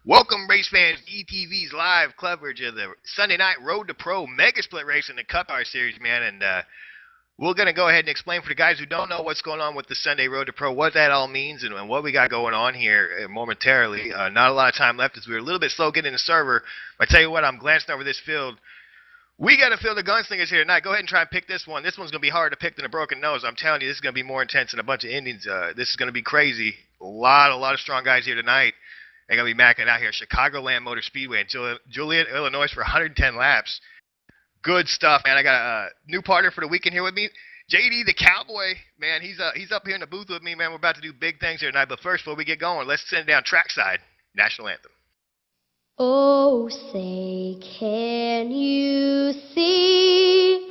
Welcome, race fans, to ETV's live coverage of the Sunday night Road to Pro Mega Split race in the Cup Car Series, man. And we're going to go ahead and explain for the guys who don't know what's going on with the Sunday Road to Pro, what that all means, and what we got going on here momentarily. Not a lot of time left as we were a little bit slow getting the server. But I tell you what, I'm glancing over this field. We got a field of gunslingers here tonight. Go ahead and try and pick this one. This one's going to be harder to pick than a broken nose. I'm telling you, this is going to be more intense than a bunch of Indians. This is going to be crazy. A lot of strong guys here tonight. They're going to be macking out here at Chicagoland Motor Speedway in Joliet, Illinois for 110 laps. Good stuff, man. I got a new partner for the weekend here with me. JD the Cowboy, man, he's up here in the booth with me, man. We're about to do big things here tonight. But first, before we get going, let's send it down trackside. National Anthem. Oh, say, can you see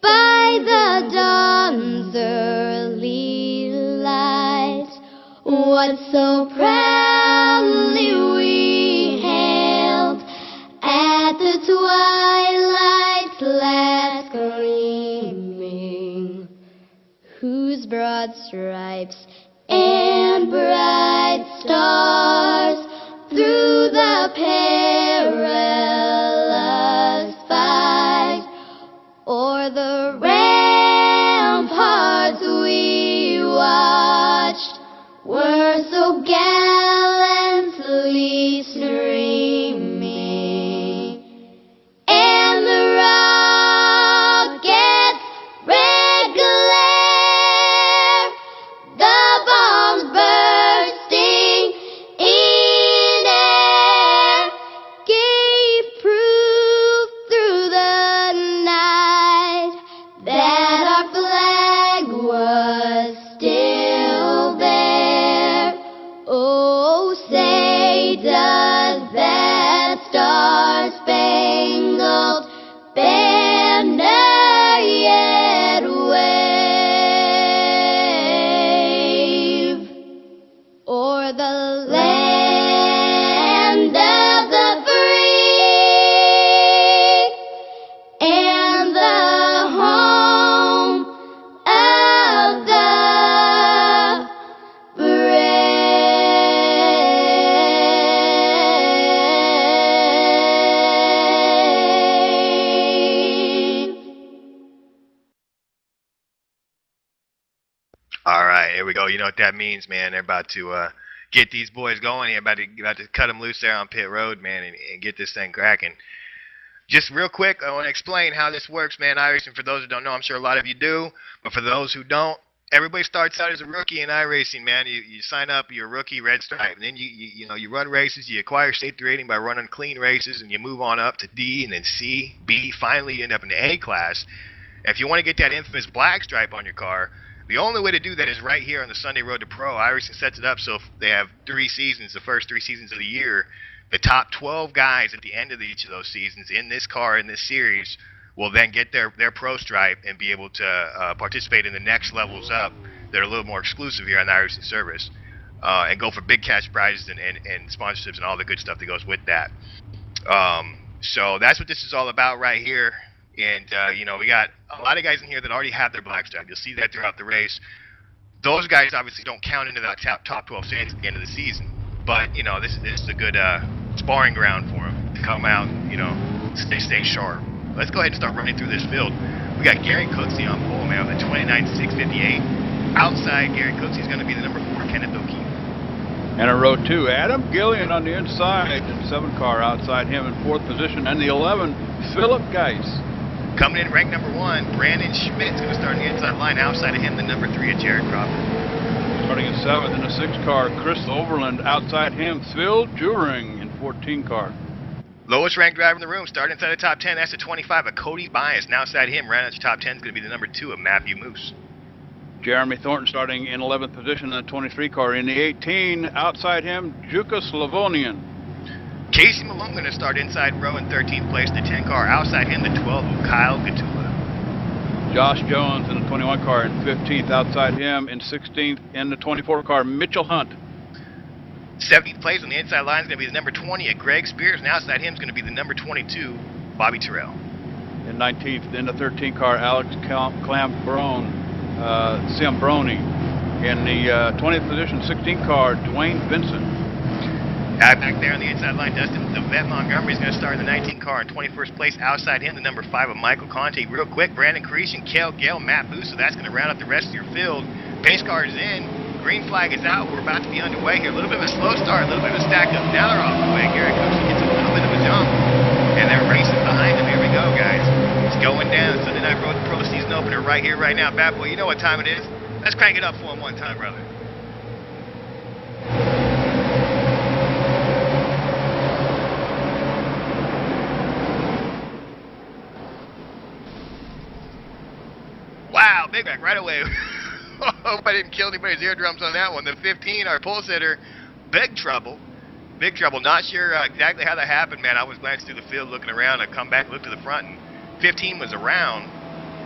by the dawn's early light what so proudly we hailed at the twilight's last gleaming, whose broad stripes and bright stars through the perilous fight o'er the ramparts we watched were so gallantly streaming, and the rocket's red glare, the bombs bursting in air, gave proof through the night that our flag was still there. Oh, say, does that star-spangled banner yet wave o'er the land of the free and the home of the brave. All right, here we go. You know what that means, man. They're about to get these boys going. They're about to cut them loose there on pit road, man, and get this thing cracking. Just real quick, I want to explain how this works, man. iRacing, for those who don't know, I'm sure a lot of you do, but for those who don't, everybody starts out as a rookie in iRacing, man. You sign up, you're a rookie, red stripe, and then you run races, you acquire safety rating by running clean races, and you move on up to D and then C, B, finally you end up in the A class. If you want to get that infamous black stripe on your car, the only way to do that is right here on the Sunday Road to Pro. iRacing sets it up so if they have 3 seasons, the first 3 seasons of the year, the top 12 guys at the end of each of those seasons in this car, in this series, will then get their pro stripe and be able to participate in the next levels up that are a little more exclusive here on the iRacing service, and go for big cash prizes and sponsorships and all the good stuff that goes with that. So that's what this is all about right here. And, we got a lot of guys in here that already have their black stripe. You'll see that throughout the race. Those guys obviously don't count into that top 12 stands at the end of the season. But, this is a good sparring ground for them to come out, stay sharp. Let's go ahead and start running through this field. We got Gary Cooksey on pole, man, with a 29.658. Outside Gary Cooksey is going to be the number 4, Kenneth O'Keefe. And in row 2, Adam Gillian on the inside, and 7 car outside him in 4th position, and the 11, Philip Geis. Coming in ranked number 1, Brandon Schmidt's going to start on the inside line. Outside of him, the number 3 of Jared Crawford. Starting in 7th in the 6 car, Chris Overland. Outside him, Phil Juring in 14 car. Lowest ranked driver in the room, starting inside the top 10, that's a 25 of Cody Bias. And outside him, right at the top 10 is going to be the number 2 of Matthew Moose. Jeremy Thornton starting in 11th position in the 23 car. In the 18, outside him, Juka Slavonian. Casey Malone going to start inside row in 13th place, the 10 car. Outside him, the 12 of Kyle Gatula. Josh Jones in the 21 car in 15th. Outside him in 16th in the 24 car, Mitchell Hunt. 17th place on the inside line is going to be the number 20 at Greg Spears, and outside him is going to be the number 22, Bobby Terrell. In 19th, in the 13 car, Alex Clambrone, Ciambroni. In the 20th position, 16 car, Dwayne Vincent. Back there on the inside line, Dustin, the vet Montgomery's going to start in the 19 car in 21st place. Outside him, the number 5 of Michael Conte. Real quick, Brandon Creation, Cale Gale, Matt Booth. So that's going to round up the rest of your field. Pace car is in. Green flag is out. We're about to be underway here. A little bit of a slow start, a little bit of a stack up. Now they're off the way. Garrett Cook gets a little bit of a jump. And they're racing behind him. Here we go, guys. It's going down. Sunday Night Road Pro Season Opener right here, right now. Bad boy, you know what time it is. Let's crank it up for him one time, brother. Wow, big wreck right away. Hope I didn't kill anybody's eardrums on that one. The 15, our pulse hitter, big trouble. Big trouble. Not sure exactly how that happened, man. I was glancing through the field looking around. I come back, look to the front, and 15 was around.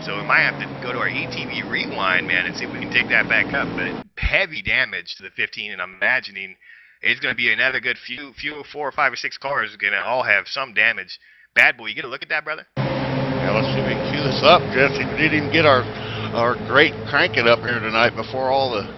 So we might have to go to our ETV rewind, man, and see if we can dig that back up. But heavy damage to the 15, and I'm imagining it's going to be another good few 4 or 5 or 6 cars going to all have some damage. Bad boy, you get a look at that, brother? Yeah, let's see if we can cue this up, Jesse. We didn't even get our great cranking up here tonight before all the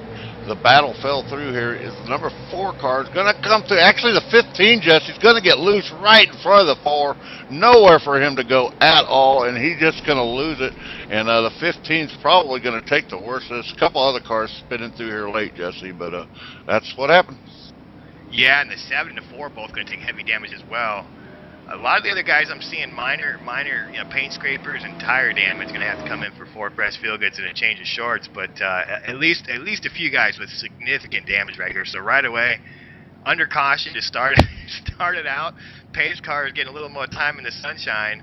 battle fell through here. Is the number 4 car is going to come through. Actually, the 15, Jesse's going to get loose right in front of the 4. Nowhere for him to go at all, and he's just going to lose it. And the 15's probably going to take the worst. There's a couple other cars spinning through here late, Jesse, but that's what happened. Yeah, and the 7 and the 4 both going to take heavy damage as well. A lot of the other guys I'm seeing minor paint scrapers and tire damage going to have to come in for 4 fresh field goods and a change of shorts, but at least a few guys with significant damage right here. So right away, under caution to start it out. Pace car is getting a little more time in the sunshine,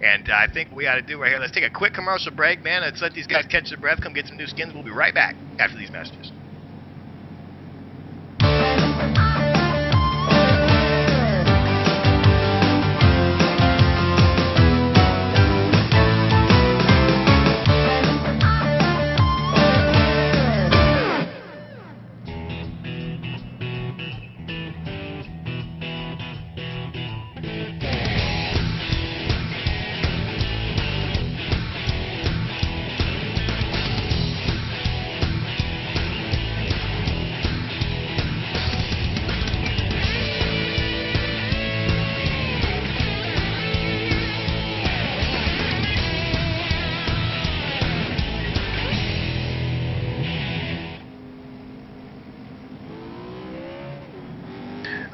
and I think what we ought to do right here, let's take a quick commercial break, man. Let's let these guys catch their breath, come get some new skins. We'll be right back after these messages.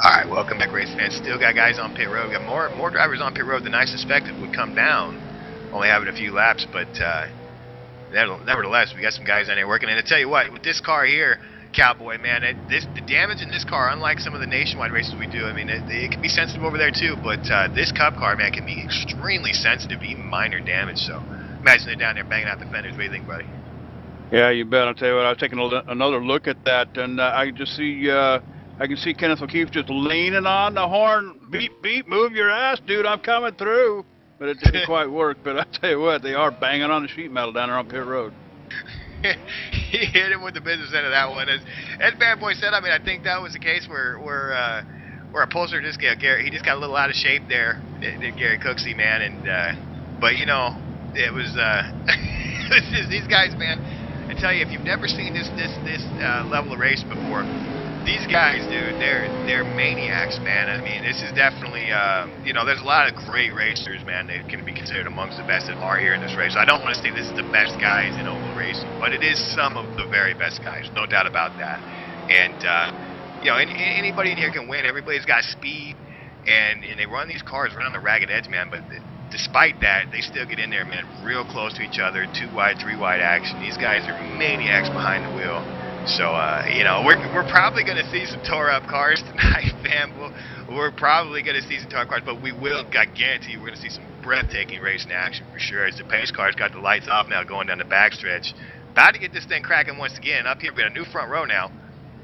Alright, welcome back, race fans. Still got guys on pit road. We got more drivers on pit road than I suspected would come down. Only having a few laps, but nevertheless, we got some guys on there working. And I tell you what, with this car here, Cowboy, man, the damage in this car, unlike some of the nationwide races we do, I mean, it can be sensitive over there too, but this Cup car, man, can be extremely sensitive to even minor damage. So imagine they're down there banging out the fenders. What do you think, buddy? Yeah, you bet. I'll tell you what, I was taking another look at that, and I can just see I can see Kenneth O'Keefe just leaning on the horn. Beep, beep, move your ass, dude, I'm coming through. But it didn't quite work. But I tell you what, they are banging on the sheet metal down there on pit road. He hit him with the business end of that one. As Bad Boy said, I mean, I think that was the case where a pulser just got Gary. He just got a little out of shape there, did Gary Cooksey, man. And but you know, it was these guys, man. I tell you, if you've never seen this level of race before, these guys, dude, they're maniacs, man. I mean, this is definitely, you know, there's a lot of great racers, man. They can be considered amongst the best that are here in this race. So I don't want to say this is the best guys in oval racing, but it is some of the very best guys, no doubt about that. And, you know, anybody in here can win. Everybody's got speed, and they run these cars right on the ragged edge, man. But despite that, they still get in there, man, real close to each other, 2 wide, 3 wide action. These guys are maniacs behind the wheel. So, you know, we're probably going to see some tore-up cars tonight, fam. We're probably going to see some tore-up cars, but I guarantee you we're going to see some breathtaking racing action for sure. As the pace car's got the lights off now going down the backstretch. About to get this thing cracking once again. Up here, we got a new front row now.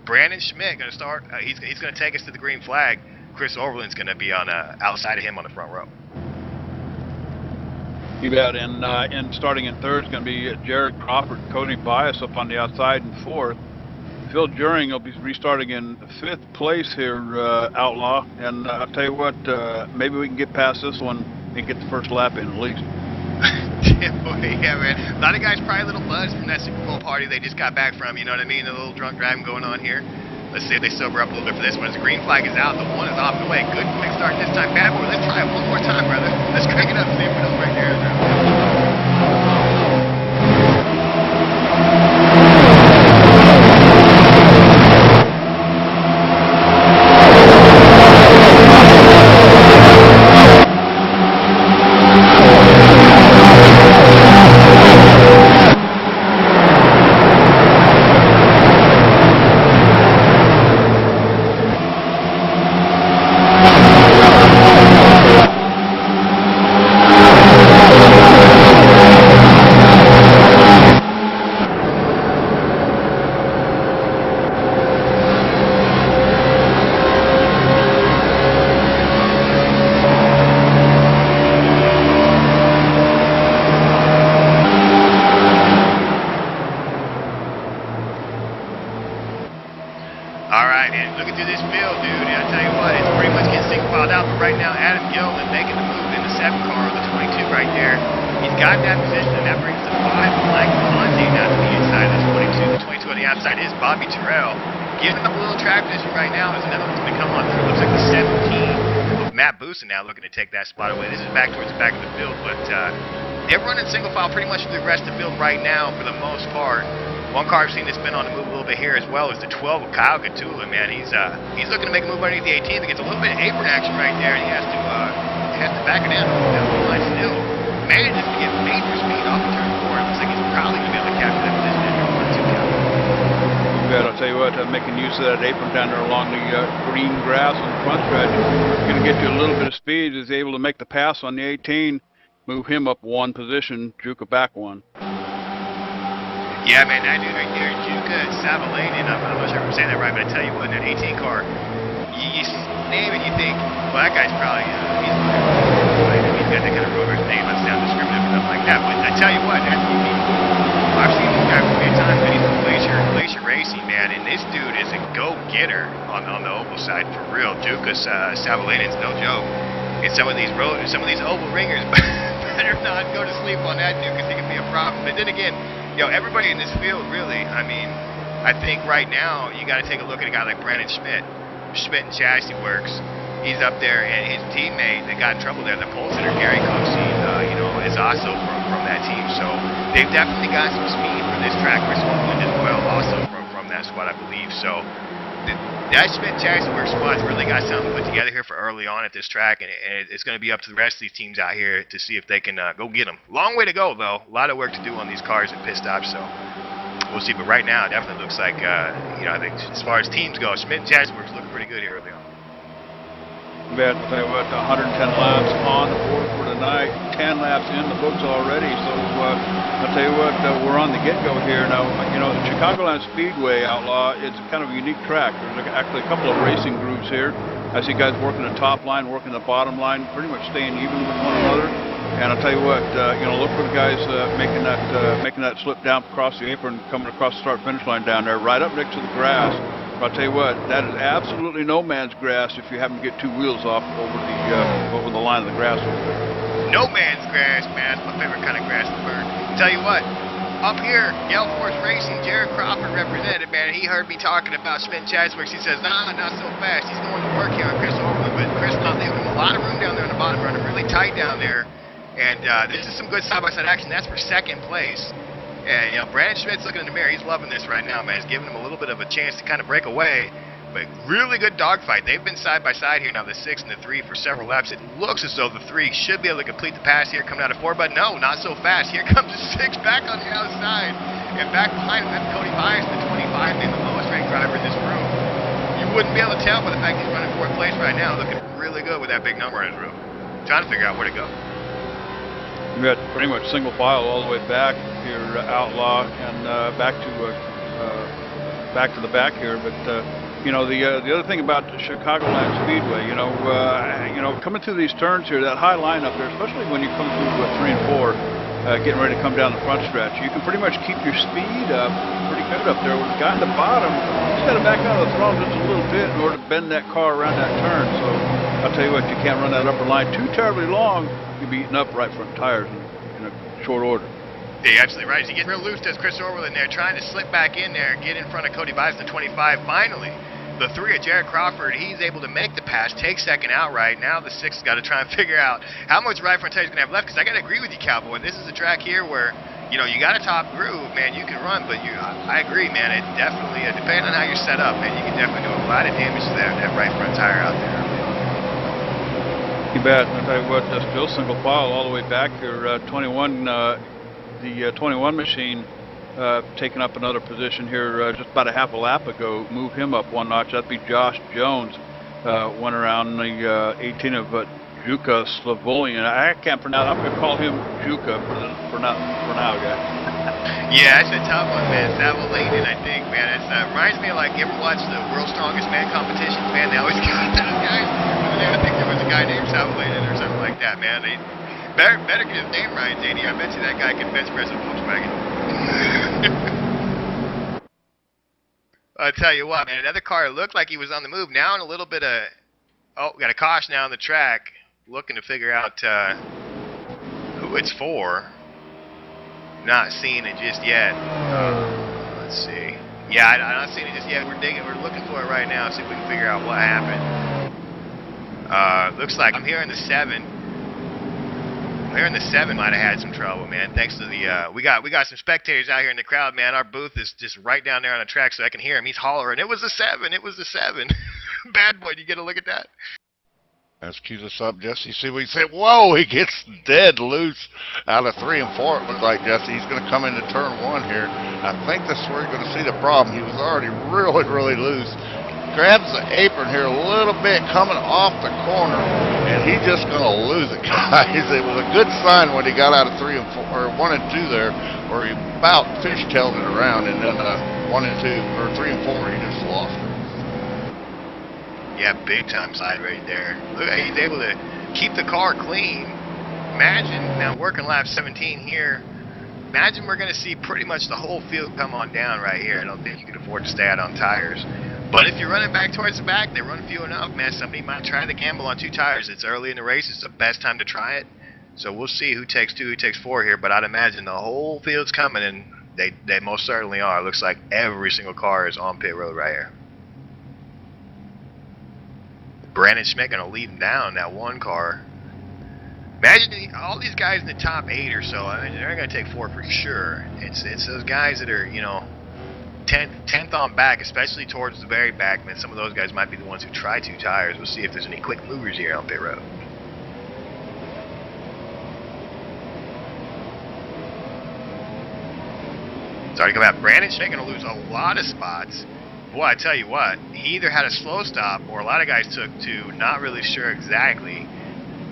Brandon Schmidt going to start. He's going to take us to the green flag. Chris Overland's going to be on outside of him on the front row. You bet. And starting in third is going to be Jared Crawford, Cody Bias up on the outside in fourth. Phil Juring will be restarting in 5th place here, Outlaw. And I'll tell you what, maybe we can get past this one and get the first lap in at least. Yeah, man. A lot of guys probably a little buzzed from that Super Bowl party they just got back from, you know what I mean? A little drunk driving going on here. Let's see if they sober up a little bit for this one. As the green flag is out, the 1 is off the way. Good quick start this time. Bad boy, let's try it one more time, brother. Let's crank it up, see if we don't break there. Alright, man, looking through this field, dude, and I tell you what, it's pretty much getting single filed out, but right now, Adam Gilliland making the move in the 7 car with the 22 right there. He's got that position, and that brings the 5 flag Monday down to the inside. This 22, the 22 on the outside is Bobby Terrell. Giving up a little track position right now as another one's going to come on through. Looks like the 17 of Matt Boosen now looking to take that spot away. This is back towards the back of the field, but they're running single file pretty much through the rest of the field right now for the most part. One car I've seen that's been on the move a little bit here as well is the 12 of Kyle Catula, man. He's looking to make a move underneath the 18, but gets a little bit of apron action right there, and he has to back it down. That line still manages to get major speed off of turn 4. It looks like he's probably going to be able to capture that position in turn 1 2 count. Yeah, I'll tell you what, making use of that apron down there along the green grass on the front stretch is going to get you a little bit of speed. Is able to make the pass on the 18, move him up 1 position, Juka back 1. Yeah, man, that dude right there, Juka Savalainen, I'm not sure if I'm saying that right, but I tell you what, in that 18 car, you name it, you think, well, that guy's probably, he's got that kind of road race name, let's sound discriminative or nothing like that, but I tell you what, that's unique. I've seen this guy plenty of times, but he's from Glacier Racing, man, and this dude is a go-getter on the oval side, for real. Juka Savalainen's no joke. And some of these oval ringers better not go to sleep on that dude, because he can be a problem. But then again, everybody in this field, really, I mean, I think right now you got to take a look at a guy like Brandon Schmidt and Chassis Works. He's up there, and his teammate that got in trouble there, the pole sitter, Gary Coxey, is also from that team. So they've definitely got some speed for this track. Chris Oakland as well, also from that squad, I believe. So that Schmidt Chassis Works squad's really got something put together here for early on at this track, and it's going to be up to the rest of these teams out here to see if they can go get them. Long way to go, though. A lot of work to do on these cars at pit stops, so we'll see. But right now, it definitely looks like, I think as far as teams go, Schmidt Chassis Works looking pretty good here early on. Bet, I'll tell you what, 110 laps on the board for tonight, 10 laps in the books already, so I'll tell you what, we're on the get-go here. Now, the Chicagoland Speedway, Outlaw, it's kind of a unique track. There's actually a couple of racing groups here. I see guys working the top line, working the bottom line, pretty much staying even with one another. And I'll tell you what, look for the guys making that slip down across the apron, coming across the start-finish line down there, right up next to the grass. I'll tell you what, that is absolutely no man's grass if you happen to get 2 wheels off over the line of the grass over there. No man's grass, man. That's my favorite kind of grass to burn. Tell you what, up here, Gale Force Racing, Jared Crawford represented, man. He heard me talking about Schmidt Chassis Works. He says, nah, not so fast. He's going to work here on Chris Overland, but Chris not leaving him a lot of room down there on the bottom, running really tight down there. And this is some good side-by-side action. That's for 2nd place. And, Brandon Schmidt's looking in the mirror. He's loving this right now, man. He's giving him a little bit of a chance to kind of break away. But really good dogfight. They've been side-by-side here now, the 6 and the 3 for several laps. It looks as though the 3 should be able to complete the pass here coming out of 4, but no, not so fast. Here comes the 6 back on the outside. And back behind him, that's Cody Bias, the 25, being the lowest-ranked driver in this room. You wouldn't be able to tell by the fact he's running 4th place right now. Looking really good with that big number in his room. Trying to figure out where to go. We got pretty much single file all the way back here, Outlaw, and back to the back here. But the other thing about the Chicagoland Speedway, coming through these turns here, that high line up there, especially when you come through 3 and 4, getting ready to come down the front stretch, you can pretty much keep your speed up pretty good up there. With the guy at the bottom, he's got to back out of the throttle just a little bit in order to bend that car around that turn. So I'll tell you what, you can't run that upper line too terribly long. You'll be eating up right front tires in a short order. Yeah, you're absolutely right. As he gets real loose, does Chris Orwell in there, trying to slip back in there, get in front of Cody Bias, the 25. Finally the 3 of Jared Crawford, he's able to make the pass, take second outright. Now the 6 has got to try and figure out how much right front tire he's going to have left, because I got to agree with you, Cowboy. This is a track here where, you know, you got a top groove, man. You can run, but I agree, man. It definitely, depending on how you're set up, man, you can definitely do a lot of damage to that right front tire out there. You bet. I'll tell you what, still single file all the way back here. 21, the 21 machine taking up another position here just about a half a lap ago. Move him up one notch. That'd be Josh Jones. Went around the 18 of Juka Slavolian. I can't pronounce. I'm going to call him Juka for now, guys. Yeah, it's a tough one, man. Savalainen, I think, man. It reminds me of, like, you ever watch the World's Strongest Man competitions, man? They always got those guys. I think there was a guy named Savalainen or something like that, man. They better get his name right, JD. I bet you that guy can bench press a Volkswagen. I'll tell you what, man. Another car looked like he was on the move. Now in a little bit of... Oh, got a caution now on the track. Looking to figure out who it's for. Not seeing it just yet. Let's see. Yeah, I'm not seeing it just yet. We're looking for it right now. See if we can figure out what happened. Looks like I'm hearing the 7. I'm hearing the 7 might have had some trouble, man. Thanks to the we got some spectators out here in the crowd, man. Our booth is just right down there on the track, so I can hear him. He's hollering. It was the 7. It was the 7. Bad boy. Do you get a look at that? Let's cue this up, Jesse. See what he said. Whoa, he gets dead loose out of 3 and 4. It looks like, Jesse. He's going to come into turn 1 here. I think this is where you're going to see the problem. He was already really loose. Grabs the apron here a little bit coming off the corner, and he's just going to lose it, guys. It was a good sign when he got out of 3 and 4, or 1 and 2 there, where he about fishtailed it around, and then 1 and 2, or 3 and 4, he just lost it. Yeah, big time slide right there. Look, he's able to keep the car clean. Imagine, now working lap 17 here, imagine we're going to see pretty much the whole field come on down right here. I don't think you can afford to stay out on tires. But if you're running back towards the back, they run few enough, man. Somebody might try the gamble on 2 tires. It's early in the race. It's the best time to try it. So we'll see who takes 2, who takes 4 here. But I'd imagine the whole field's coming, and they most certainly are. It looks like every single car is on pit road right here. Brandon Schmidt going to lead him down that 1 car. Imagine all these guys in the top 8 or so. I mean, they're going to take 4 for sure. It's those guys that are, you know, 10th on back, especially towards the very back. Man, some of those guys might be the ones who try 2 tires. We'll see if there's any quick movers here on pit road. Starting to come out. Brandon Schmidt going to lose a lot of spots. Boy, I tell you what, he either had a slow stop or a lot of guys took 2. Not really sure exactly.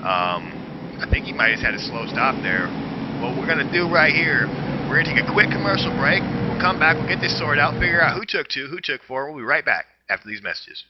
I think he might have had a slow stop there. What we're going to do right here, we're going to take a quick commercial break. We'll come back, we'll get this sorted out, figure out who took 2, who took 4. We'll be right back after these messages.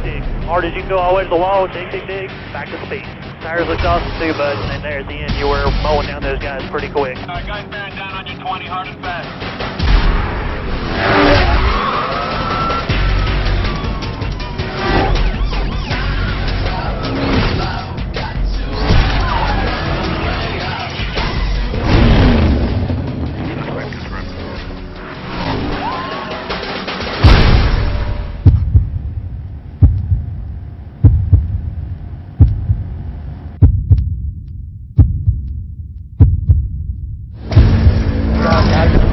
Dig. Hard as you can go all the way to the wall. Dig. Back to speed. Tires looked awesome too, bud. And then there at the end, you were mowing down those guys pretty quick. Guys, man, down on your 20, hard and fast.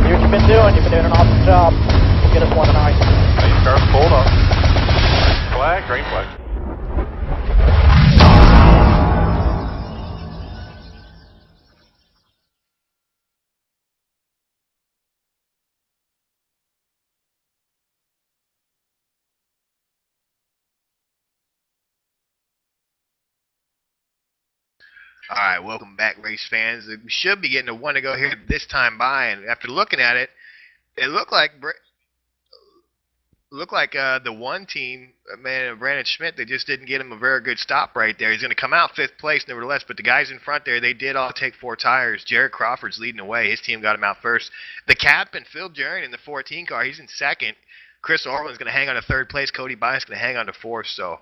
You've been doing an awesome job. Get us one tonight. Your car's pulled up. Flag, green flag. All right, welcome back, race fans. We should be getting a 1 to go here this time by, and after looking at it, it looked like looked like the one team, man, Brandon Schmidt, they just didn't get him a very good stop right there. He's going to come out 5th place nevertheless, but the guys in front there, they did all take 4 tires. Jared Crawford's leading the way. His team got him out first. The captain, Phil Jurin, in the 14 car, he's in 2nd. Chris Orland's going to hang on to 3rd place. Cody Bias going to hang on to 4th. So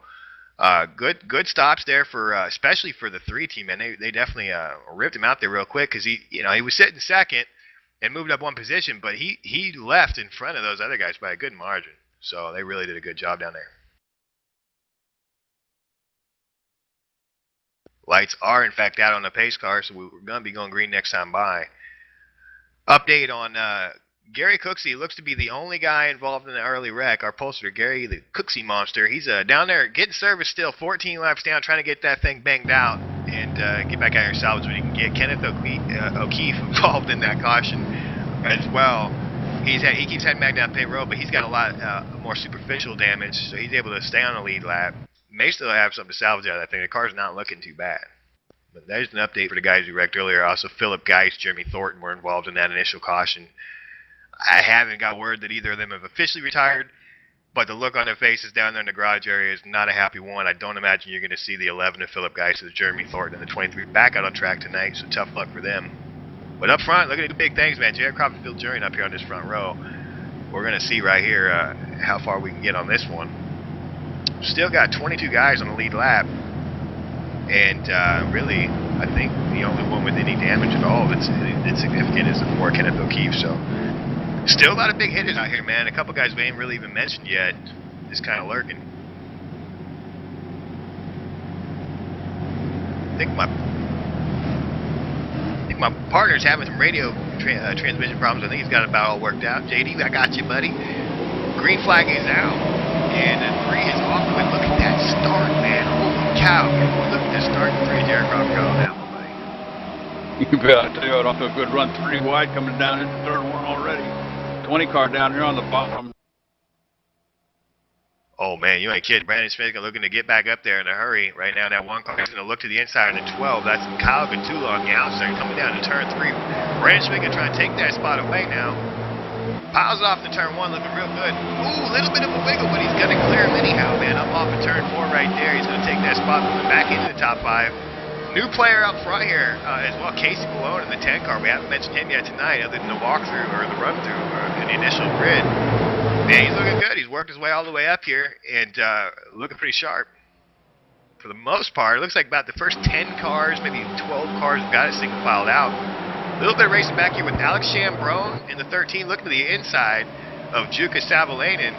good stops there for especially for the 3 team, man. They definitely ripped him out there real quick because he was sitting 2nd and moved up 1 position, but he left in front of those other guys by a good margin. So they really did a good job down there. Lights are, in fact, out on the pace car, so we're going to be going green next time by. Update on Gary Cooksey. Looks to be the only guy involved in the early wreck. Our pollster, Gary, the Cooksey monster. He's down there getting service still, 14 laps down, trying to get that thing banged out and get back out here salvage when he can get. Kenneth O'Keefe involved in that caution as well. He keeps heading back down pit road, but he's got a lot more superficial damage, so he's able to stay on the lead lap. May still have something to salvage out of that thing. The car's not looking too bad. But there's an update for the guys who wrecked earlier. Also, Philip Geist, Jeremy Thornton were involved in that initial caution. I haven't got word that either of them have officially retired, but the look on their faces down there in the garage area is not a happy one. I don't imagine you're going to see the 11 of Philip Geist or the Jeremy Thornton and the 23 back out on track tonight, so tough luck for them. But up front, look at the big things, man. Jared Crawford, Phil Jurin up here on this front row. We're going to see right here how far we can get on this one. Still got 22 guys on the lead lap. And really, I think the only one with any damage at all that's significant is the 4 Kenneth O'Keefe. So still a lot of big hitters out here, man. A couple guys we ain't really even mentioned yet. Just kind of lurking. I think my partner's having some radio transmission problems. I think he's got it about all worked out. JD, I got you, buddy. Green flag is out. And 3 is off the way. Look at that start, man. Holy cow. Look at that start. 3 Jared Crawford got on that one, buddy. You bet. I tell you what, off to a good run. 3 wide coming down into third one already. 20 car down here on the bottom. Oh, man, you ain't kidding. Brandon Smith looking to get back up there in a hurry. Right now, that 1 car is going to look to the inside of the 12. That's Kyle Gatula on the outside coming down to turn 3. Brandon Smith going to try and take that spot away now. Piles off to turn 1, looking real good. Ooh, a little bit of a wiggle, but he's going to clear him anyhow, man. Up off of turn 4 right there. He's going to take that spot, moving back into the top 5. New player up front here as well, Casey Malone in the 10 car. We haven't mentioned him yet tonight other than the walkthrough or the run-through or in the initial grid. Man, he's looking good. He's worked his way all the way up here and looking pretty sharp. For the most part, it looks like about the first 10 cars, maybe 12 cars have got it single filed out. A little bit of racing back here with Alex Chambrone in the 13, looking to the inside of Juka Savalainen.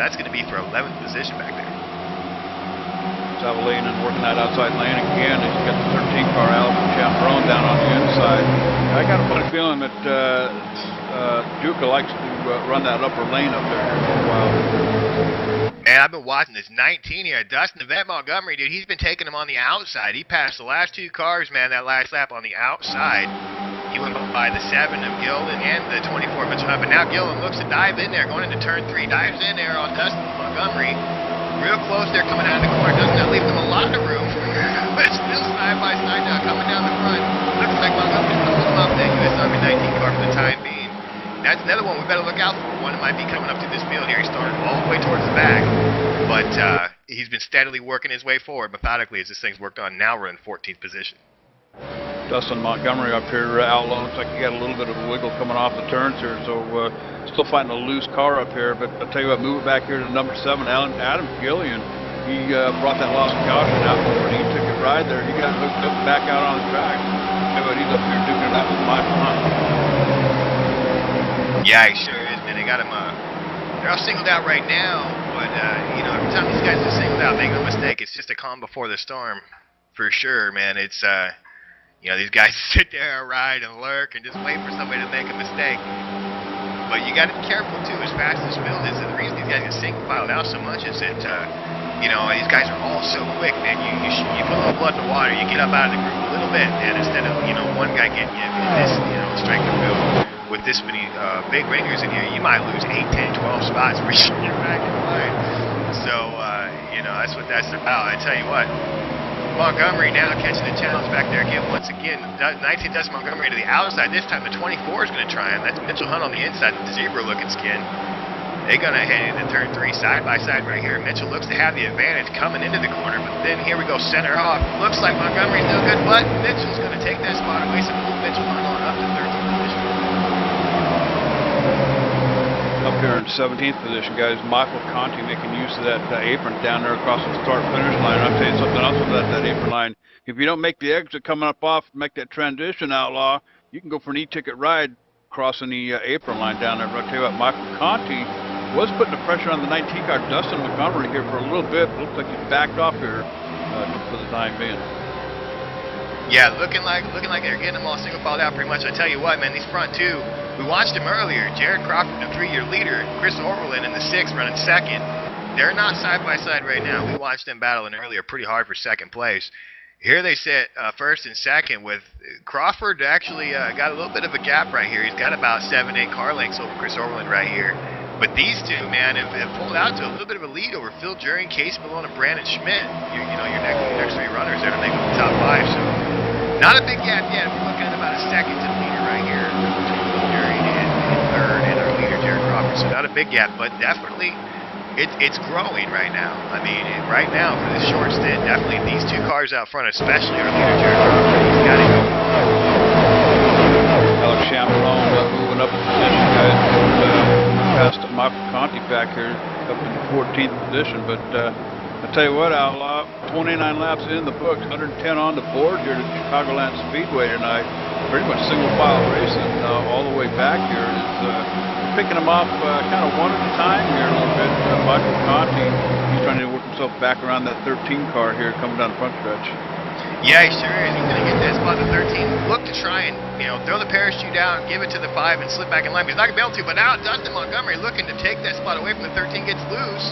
That's going to be for 11th position back there. Savalainen working that outside lane again. He's got the 13 car Alex Chambrone down on the inside. I got a funny feeling that Juka likes to run that upper lane up there for a while. Man, I've been watching this 19 here. Dustin Yvette Montgomery, dude, he's been taking him on the outside. He passed the last 2 cars, man, that last lap on the outside. He went by the 7 of Gillen and the 24 Mitchell Hunt. But now Gillen looks to dive in there, going into turn 3. Dives in there on Dustin Montgomery. Real close there coming out of the corner. Doesn't that leave them a lot of room? But still side by side now coming down the front. Looks like Montgomery's going to hold him up there. US Army 19 car for the time being. That's another one we better look out for. One that might be coming up through this field here. He started all the way towards the back. But he's been steadily working his way forward methodically as this thing's worked on. Now we're in 14th position. Dustin Montgomery up here out low. Looks like he got a little bit of a wiggle coming off the turns here. So still fighting a loose car up here. But I'll tell you what, move it back here to number 7, Adam Gillian. He brought that loss of caution out before he took a ride there. He got hooked up back out on the track. But he's up here duking it out with Michael Hunt. Yeah, he sure is, man. They got him. They're all singled out right now, but every time these guys are singled out, make no mistake, it's just a calm before the storm, for sure, man. It's these guys sit there and ride and lurk and just wait for somebody to make a mistake. But you got to be careful too. As fast as this field is, the reason these guys get single filed out so much is that these guys are all so quick, man. You put a little blood in the water, you get up out of the group a little bit, and instead of one guy getting you in this strength of field. With this many big ringers in here, you might lose 8, 10, 12 spots where you're back in line. So, that's what that's about. I tell you what, Montgomery now catching the challenge back there again. Once again, 19 Dustin Montgomery to the outside. This time the 24 is going to try him. That's Mitchell Hunt on the inside, the zebra-looking skin. They're going to head into turn 3 side by side right here. Mitchell looks to have the advantage coming into the corner, but then here we go, center off. Looks like Montgomery's doing good, but Mitchell's going to take that spot away, so move Mitchell on up to 13th position. Up here in 17th position, guys, Michael Conti making use of that apron down there across the start-finish line. I'll tell you something else about that apron line. If you don't make the exit coming up off, make that transition, Outlaw, you can go for an e-ticket ride crossing the apron line down there. But I'll tell you what, Michael Conti was putting the pressure on the 19 car, Dustin Montgomery, here for a little bit. Looks like he's backed off here for the time being. Yeah, looking like they're getting them all single filed out pretty much. I tell you what, man, these front two, we watched them earlier. Jared Crawford, the 3-year leader, Chris Orwell in the 6th, running 2nd. They're not side by side right now. We watched them battling earlier pretty hard for 2nd place. Here they sit 1st and 2nd, with Crawford actually got a little bit of a gap right here. He's got about 7-8 car lengths over Chris Orwell right here. But these two, man, have pulled out to a little bit of a lead over Phil Juring, Case Malone, and Brandon Schmidt. Your next 3 runners there to make up the top 5. So not a big gap yet. We're looking at about a 2nd to the leader right here between Phil Juring and 3rd and our leader, Jared Crawford. So not a big gap, but definitely it's growing right now. I mean, right now for this short stint, definitely these 2 cars out front, especially our leader, Jared Crawford, he's got to go. Alex Champlon moving up in position, guys. Past Michael Conti back here up in the 14th position, but I tell you what, Outlaw, 29 laps in the books, 110 on the board here at Chicagoland Speedway tonight. Pretty much single file racing all the way back here. It's picking them off kind of one at a time here a little bit. Michael Conti, he's trying to work himself back around that 13 car here coming down the front stretch. Yeah, he sure is. He's going to get that spot to 13. Look to try and, throw the parachute down, give it to the 5, and slip back in line. He's not going to be able to, but now Dustin Montgomery looking to take that spot away from the 13, gets loose.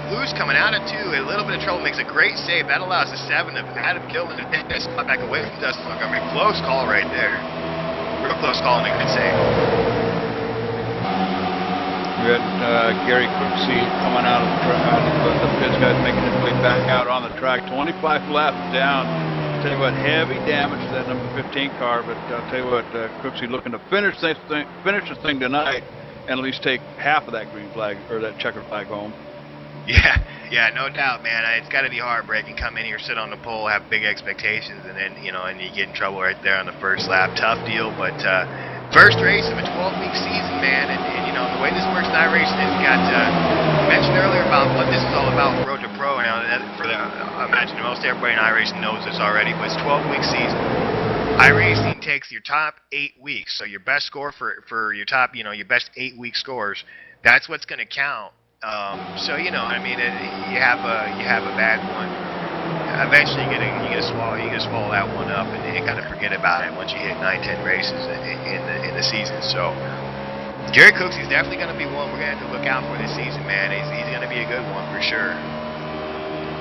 Loose coming out at 2, a little bit of trouble, makes a great save. That allows the 7 of Adam Gilman to take that spot back away from Dustin Montgomery. Close call right there. Real close call and a good save. We had Gary Cooksey coming out of the track. The pits guys making his way back out on the track. 25 laps down. I'll tell you what, heavy damage to that number 15 car, but I'll tell you what, Cooksey looking to finish this thing tonight and at least take half of that green flag, or that checkered flag home. Yeah, no doubt, man. It's got to be heartbreaking. Come in here, sit on the pole, have big expectations, and then, and you get in trouble right there on the first lap. Tough deal, but first race of a 12-week season, man, and the way this works in iRacing is you got mentioned earlier about what this is all about for Road to Pro. I imagine most everybody in iRacing knows this already, but it's 12-week season. iRacing takes your top 8 weeks, so your best score for your top, your best 8-week scores. That's what's going to count. So you have a bad one. Eventually, you're gonna swallow that one up and kind of forget about it once you hit 9-10 races in the season. So Jerry Cooksey's definitely gonna be one we're gonna have to look out for this season, man. He's gonna be a good one for sure.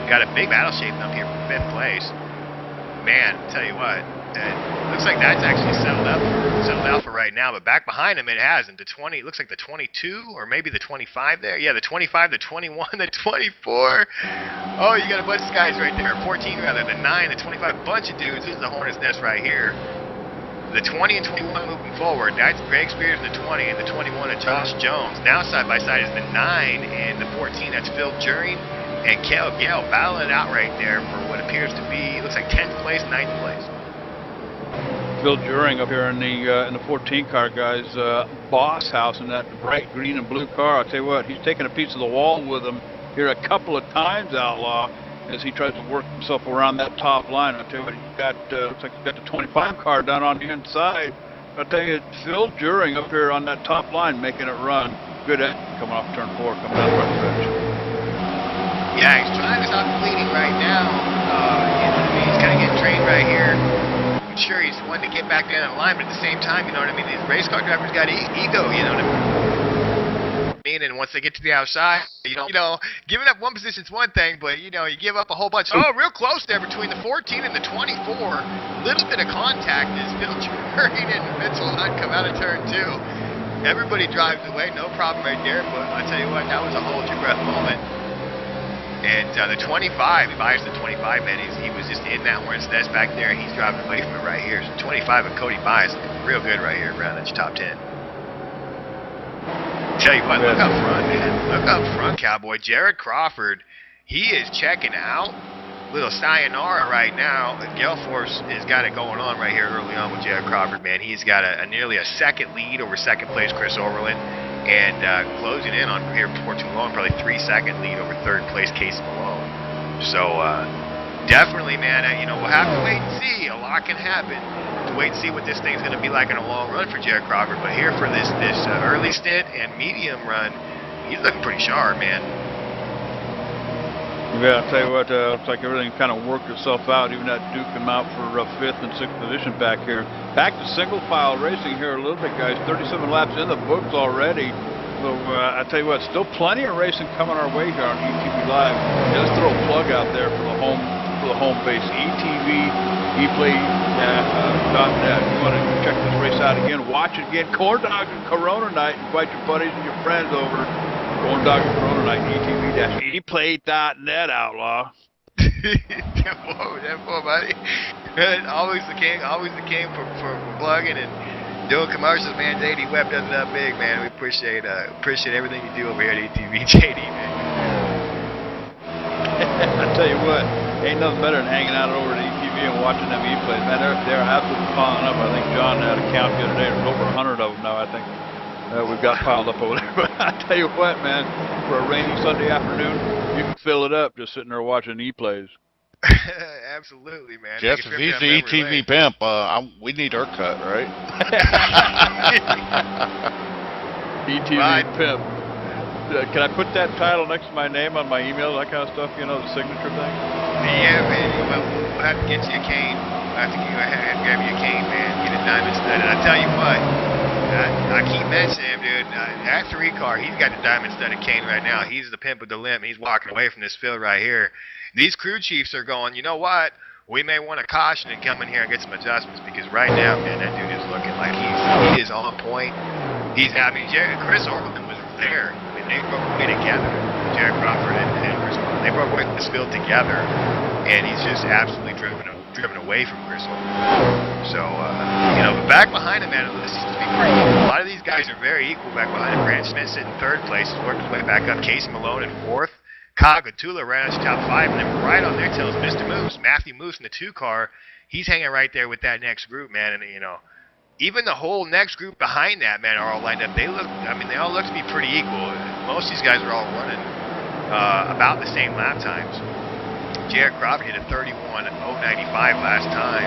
Got a big battle shaping up here for 5th place. Man, I'll tell you what. Looks like that's actually settled out for right now, but back behind him it hasn't. The 20, looks like the 22 or maybe the 25 there. Yeah, the 25, the 21, the 24. Oh, you got a bunch of guys right there. 14 rather, the 9, the 25, bunch of dudes. This is the Hornet's Nest right here. The 20 and 21 moving forward. That's Greg Spears in the 20 and the 21 of Josh Jones. Now side by side is the 9 and the 14. That's Phil Juring and Cale Gale battling it out right there for what appears to be, looks like 10th place, 9th place. Phil Juring up here in the 14 car, guys. Boss house in that bright green and blue car. I'll tell you what, he's taking a piece of the wall with him here a couple of times, Outlaw, as he tries to work himself around that top line. I'll tell you what, he's got, looks like he's got the 25 car down on the inside. I'll tell you, Phil Juring up here on that top line making it run. Good at coming off turn 4, coming down the front stretch. Yeah, he's trying to stop the bleeding right now. He's kind of getting trained right here. Sure, he's wanting to get back down the line, but at the same time, you know what I mean, these race car drivers got ego, you know what I mean, and once they get to the outside, giving up one position's one thing, but, you give up a whole bunch. Oh, real close there between the 14 and the 24. Little bit of contact as Phil Juring and Mitchell Hunt come out of turn 2. Everybody drives away, no problem right there, but I'll tell you what, that was a hold your breath moment. And the 25, Bias the 25, man, he was just in that Hornet's Nest back there, and he's driving away from it right here. So 25 of Cody Bias looking real good right here around that top 10. Tell you what, look up front, man. Look up front, Cowboy. Jared Crawford, he is checking out. Little sayonara right now. Gale Force has got it going on right here early on with Jared Crawford, man. He's got a nearly a second lead over second place Chris Overland, and closing in on here before too long, probably 3-second lead over third place Casey Malone. So definitely, man, we'll have to wait and see. A lot can happen. To wait and see what this thing's going to be like in a long run for Jared Crawford. But here for this early stint and medium run, he's looking pretty sharp, man. Yeah, I'll tell you what, looks like everything kind of worked itself out. Even that Duke him out for 5th and 6th position back here. Back to single file racing here a little bit, guys. 37 laps in the books already. So I tell you what, still plenty of racing coming our way here on ETV Live. Just throw a plug out there for the home base. ETV, eplay.net. You want to check this race out again? Watch it again. Corn Dogs and Corona Night. Invite your buddies and your friends over. Corn Dogs and Corona Night. ETV-eplay.net, Outlaw. That boy, buddy. Always the king for plugging and doing commercials, man. JD Webb does it up big, man. We appreciate everything you do over here at ETV, JD, man. I tell you what, ain't nothing better than hanging out over at ETV and watching them E-plays. Man, they're absolutely piling up. I think John had a count the other day. There's over 100 of them now, I think. We've got piled up over there. But I tell you what, man, for a rainy Sunday afternoon, you can fill it up just sitting there watching E-plays. Absolutely, man. Jeff, if he's the ETV pimp, we need our cut, right? ETV pimp. Can I put that title next to my name on my email, that kind of stuff, the signature thing? Yeah, man. Well, we'll have to get you a cane. We'll have to grab you a cane, man. Get a diamond stud. And I tell you what, I keep mentioning him, dude. That 3-car, he's got the diamond studded cane right now. He's the pimp with the limp. He's walking away from this field right here. These crew chiefs are going, you know what? We may want to caution and come in here and get some adjustments because right now, man, that dude is looking like he is on point. Chris Overland was there. I mean, they broke away together. Jared Crawford and Chris Overland. They broke away from this field together, and he's just absolutely driven away from Chris Overland. So, but back behind him, man, this seems to be pretty equal. A lot of these guys are very equal back behind him. Grant Smith sitting in 3rd place, he's working his way back up. Casey Malone in 4th. Kyle Gatula right on the top 5, and then right on their tails, Mr. Moose, Matthew Moose in the 2-car. He's hanging right there with that next group, man, and even the whole next group behind that, man, are all lined up. They all look to be pretty equal. Most of these guys are all running about the same lap times. Jared Crawford hit a 31.095 last time,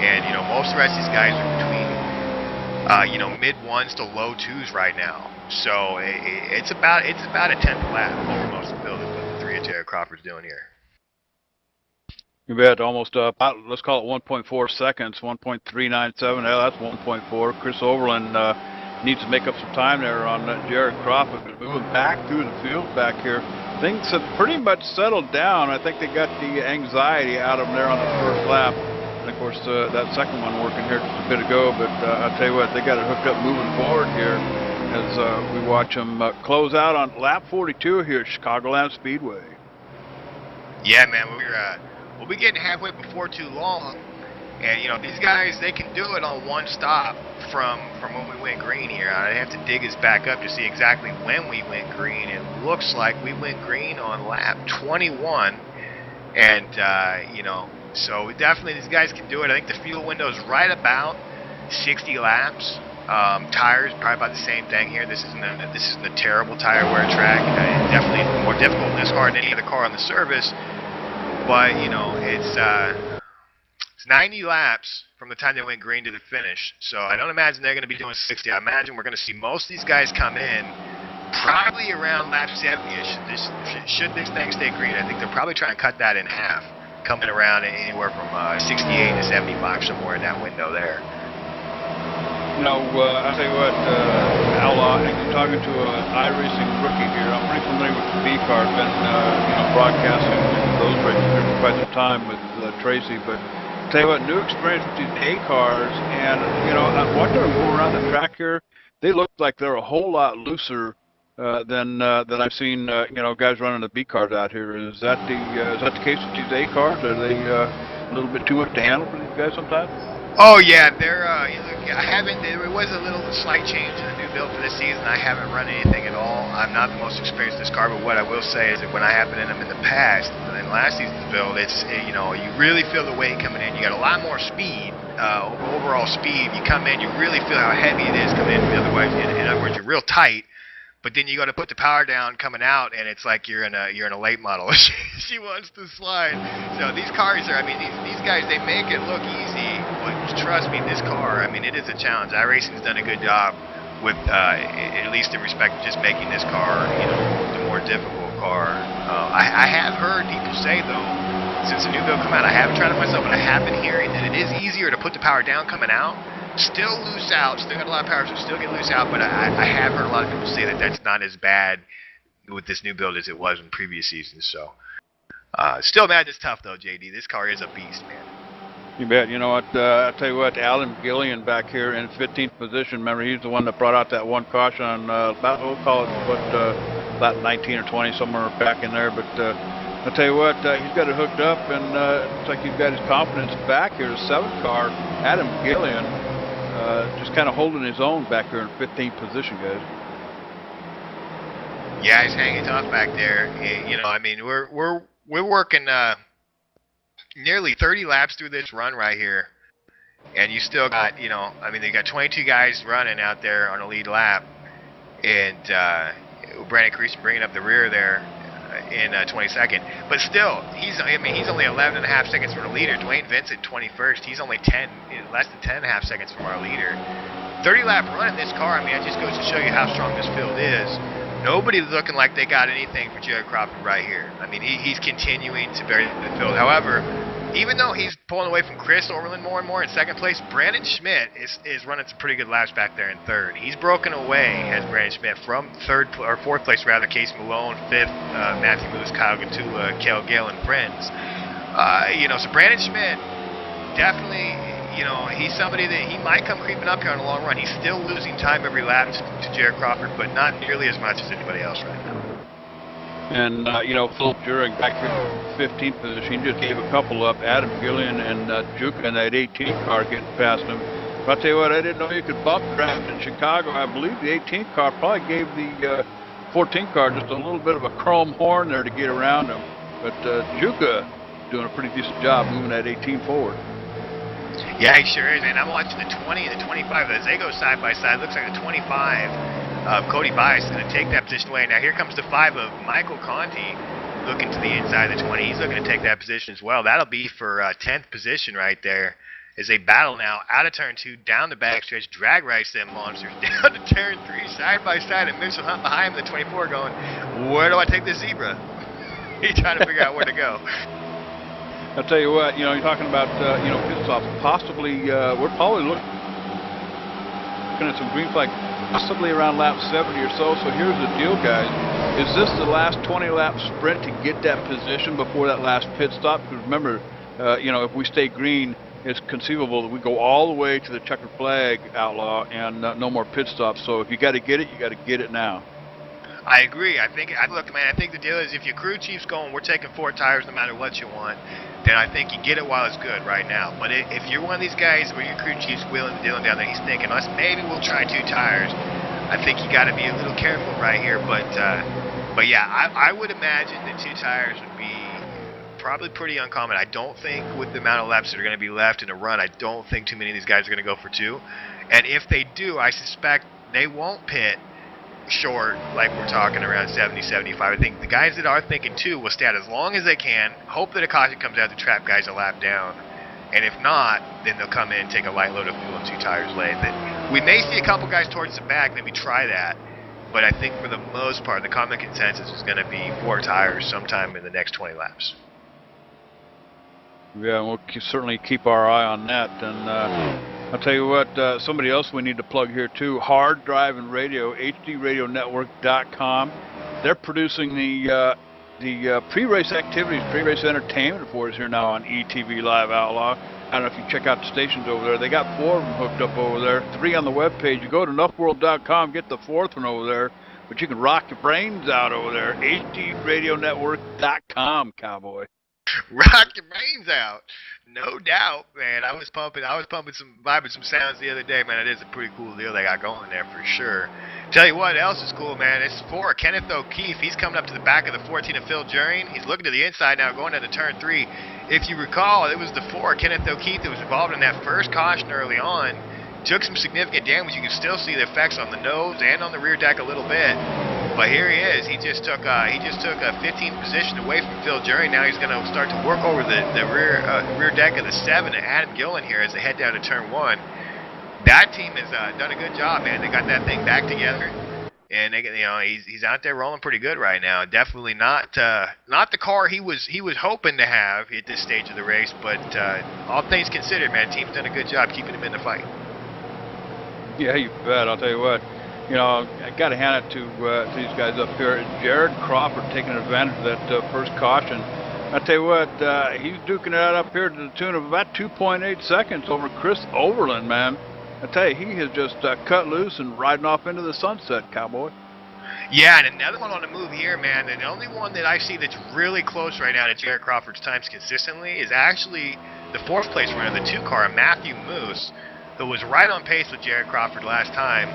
and most of the rest of these guys are between mid 1s to low 2s right now. So it's about a 10th lap over most of the field is what the 3 of Jared Crawford's doing here. You bet, almost let's call it 1.4 seconds, 1.397. Hell, that's 1.4. Chris Overland needs to make up some time there on Jared Crawford. But moving back through the field back here, things have pretty much settled down. I think they got the anxiety out of them there on the first lap. And of course, that second one working here just a bit ago. But I'll tell you what, they got it hooked up moving forward here as we watch them close out on lap 42 here at Chicagoland Speedway. Yeah, man, we'll be getting halfway before too long, and these guys, they can do it on one stop from when we went green here. I have to dig this back up to see exactly when we went green. It looks like we went green on lap 21, and so definitely these guys can do it. I think the fuel window is right about 60 laps. Tires probably about the same thing here. This isn't a terrible tire wear track. Definitely more difficult in this car than any other car on the service. But it's 90 laps from the time they went green to the finish. So I don't imagine they're going to be doing 60. I imagine we're going to see most of these guys come in probably around lap 70-ish. Should this thing stay green, I think they're probably trying to cut that in half, coming around anywhere from 68 to 75, somewhere in that window there. I'll tell you what, Outlaw, I'm talking to an iRacing rookie here. I'm pretty familiar with the B car. I've been, broadcasting those races here for quite some time with Tracy. But I'll tell you what, new experience with these A cars, and watching them go around the track here, they look like they're a whole lot looser than I've seen. Guys running the B cars out here. Is that the case with these A cars? Are they a little bit too much to handle for these guys sometimes? Oh yeah, they're. I haven't. There was a little slight change in the new build for this season. I haven't run anything at all. I'm not the most experienced in this car, but what I will say is that when I have been in them in the past, and in last season's build, it's you know you really feel the weight coming in. You got a lot more speed, overall speed. You come in, you really feel how heavy it is coming in. Otherwise, in other words, you're real tight. But then you go to put the power down coming out, and it's like you're in a late model. She wants to slide. So these cars are, I mean, these guys, they make it look easy, but trust me, this car, I mean, it is a challenge. iRacing's done a good job with, at least in respect to just making this car, you know, the more difficult car. I have heard people say though, since the new build come out, I haven't tried it myself, but I have been hearing that it is easier to put the power down coming out. Still loose out, still got a lot of power, so still get loose out, but I have heard a lot of people say that that's not as bad with this new build as it was in previous seasons, so. Still, man, it's tough though, JD. This car is a beast, man. You bet. You know what, I'll tell you what, Alan Gillian back here in 15th position, remember, he's the one that brought out that one caution on, about, we'll call it, about 19 or 20, somewhere back in there, but, I'll tell you what, he's got it hooked up, and looks like he's got his confidence back here. The 7th car, Adam Gillian, just kind of holding his own back here in 15th position, guys. Yeah, he's hanging tough back there. You know, I mean, we're working nearly 30 laps through this run right here, and you still got, you know, I mean, they got 22 guys running out there on a lead lap, and Brandon Creasy bringing up the rear there in 22nd, but still, he's only 11.5 seconds from the leader. Dwayne Vincent 21st, he's only less than 10.5 seconds from our leader. 30 lap run in this car, I mean, it just goes to show you how strong this field is. Nobody's looking like they got anything for Jared Crawford right here. I mean, he's continuing to bury the field. However, even though he's pulling away from Chris Overland more and more in second place, Brandon Schmidt is running some pretty good laps back there in third. He's broken away, as Brandon Schmidt, from fourth place rather. Case Malone, fifth, Matthew Moose, Kyle Gatula, Kel Gale, and friends. You know, so Brandon Schmidt definitely, you know, he's somebody that he might come creeping up here on the long run. He's still losing time every lap to Jared Crawford, but not nearly as much as anybody else right now. And, you know, Philip Jurek back here in 15th position, he just gave a couple up. Adam Gillian and Juka in that 18th car getting past him. But I'll tell you what, I didn't know you could bump draft in Chicago. I believe the 18th car probably gave the 14th car just a little bit of a chrome horn there to get around him. But Juka doing a pretty decent job moving that 18 forward. Yeah, he sure is, and I'm watching the 20 and the 25 as they go side by side. Looks like the 25 of Cody Bias is going to take that position away. Now here comes the 5 of Michael Conti looking to the inside of the 20. He's looking to take that position as well. That'll be for 10th position right there as they battle now out of turn 2, down the backstretch, drag race them monsters down to turn 3, side by side, and Mitchell Hunt behind him, the 24 going, where do I take this zebra? He's trying to figure out where to go. I'll tell you what, you know, you're talking about, you know, pit stops. Possibly, we're probably looking at some green flag, possibly around lap 70 or so. So here's the deal, guys. Is this the last 20-lap sprint to get that position before that last pit stop? Because remember, you know, if we stay green, it's conceivable that we go all the way to the checkered flag, Outlaw, and no more pit stops. So if you got to get it, you got to get it now. I agree. Look, man, I think the deal is if your crew chief's going, we're taking 4 tires no matter what you want, then I think you get it while it's good right now. But if you're one of these guys where your crew chief's wheeling and dealing down there, he's thinking, maybe we'll try 2 tires, I think you got to be a little careful right here. But yeah, I would imagine that 2 tires would be probably pretty uncommon. I don't think with the amount of laps that are going to be left in a run, I don't think too many of these guys are going to go for 2. And if they do, I suspect they won't pit short, like we're talking around 70, 75. I think the guys that are thinking 2 will stay out as long as they can, hope that a caution comes out to trap guys a lap down, and if not, then they'll come in and take a light load of fuel and 2 tires late. We may see a couple guys towards the back, maybe try that, but I think for the most part, the common consensus is going to be 4 tires sometime in the next 20 laps. Yeah, we'll certainly keep our eye on that. And I'll tell you what, somebody else we need to plug here too, Hard Driving Radio, HDRadionetwork.com. They're producing the pre-race activities, pre-race entertainment for us here now on ETV Live Outlaw. I don't know if you check out the stations over there. They got 4 of them hooked up over there, 3 on the webpage. You go to nuffworld.com, get the 4th one over there. But you can rock your brains out over there, HDRadionetwork.com, cowboy. Rock your brains out. No doubt, man. I was pumping some, vibing some sounds the other day, man. It is a pretty cool deal they got going there for sure. Tell you what else is cool, man. It's 4, Kenneth O'Keefe. He's coming up to the back of the 14 of Phil Juring. He's looking to the inside now, going into turn 3. If you recall, it was the 4, Kenneth O'Keefe, that was involved in that first caution early on. Took some significant damage. You can still see the effects on the nose and on the rear deck a little bit. But here he is. He just took a 15th position away from Phil Juring. Now he's going to start to work over the rear deck of the 7 to Adam Gillen here as they head down to turn 1. That team has done a good job, man. They got that thing back together, and they, he's out there rolling pretty good right now. Definitely not the car he was hoping to have at this stage of the race, but all things considered, man, team's done a good job keeping him in the fight. Yeah, you bet. I'll tell you what. I got to hand it to these guys up here. Jared Crawford taking advantage of that first caution. I tell you what, he's duking it out up here to the tune of about 2.8 seconds over Chris Overland, man. I tell you, he has just cut loose and riding off into the sunset, cowboy. Yeah, and another one on the move here, man. And the only one that I see that's really close right now to Jared Crawford's times consistently is actually the 4th place runner, the 2 car, Matthew Moose, who was right on pace with Jared Crawford last time.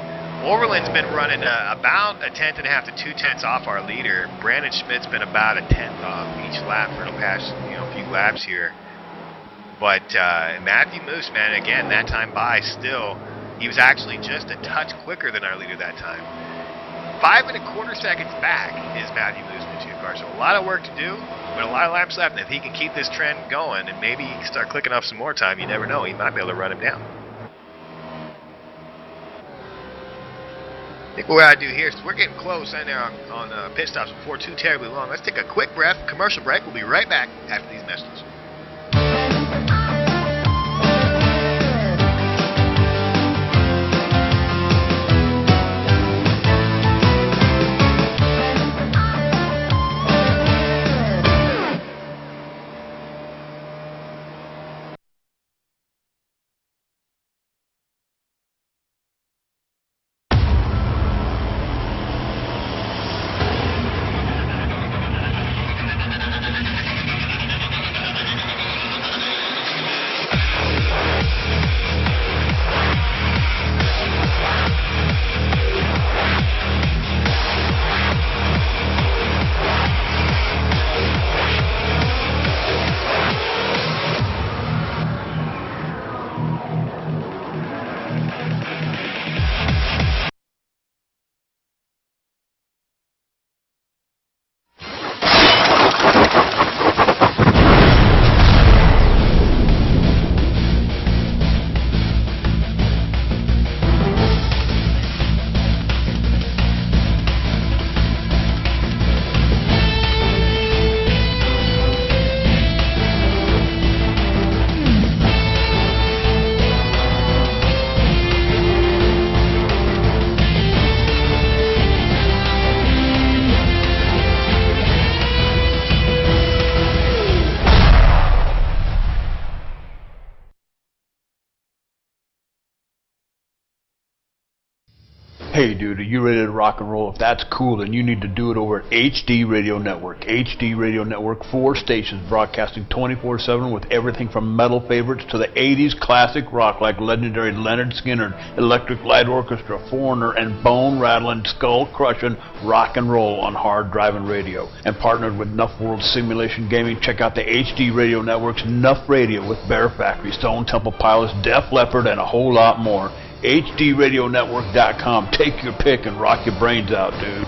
Overland's been running about a 1/10 and a half to 2/10 off our leader. Brandon Schmidt's been about a 1/10 off each lap for the past few laps here. But Matthew Moose, man, again, that time by still, he was actually just a touch quicker than our leader that time. 5 1/4 seconds back is Matthew Moose in the 2 car. So a lot of work to do, but a lot of laps left. And if he can keep this trend going and maybe he can start clicking off some more time, you never know. He might be able to run him down. I think what we ought to do here is we're getting close in there on pit stops before too terribly long. Let's take a quick breath, commercial break. We'll be right back after these messages. Hey dude, are you ready to rock and roll? If that's cool, then you need to do it over at HD Radio Network. HD Radio Network, 4 stations broadcasting 24/7 with everything from metal favorites to the 80s classic rock like legendary Leonard Skinner, Electric Light Orchestra, Foreigner, and bone-rattling, skull-crushing rock and roll on hard driving radio. And partnered with Nuff World Simulation Gaming, check out the HD Radio Network's Nuff Radio with Bear Factory, Stone Temple Pilots, Def Leppard, and a whole lot more. HDRadionetwork.com. Take your pick and rock your brains out, dude.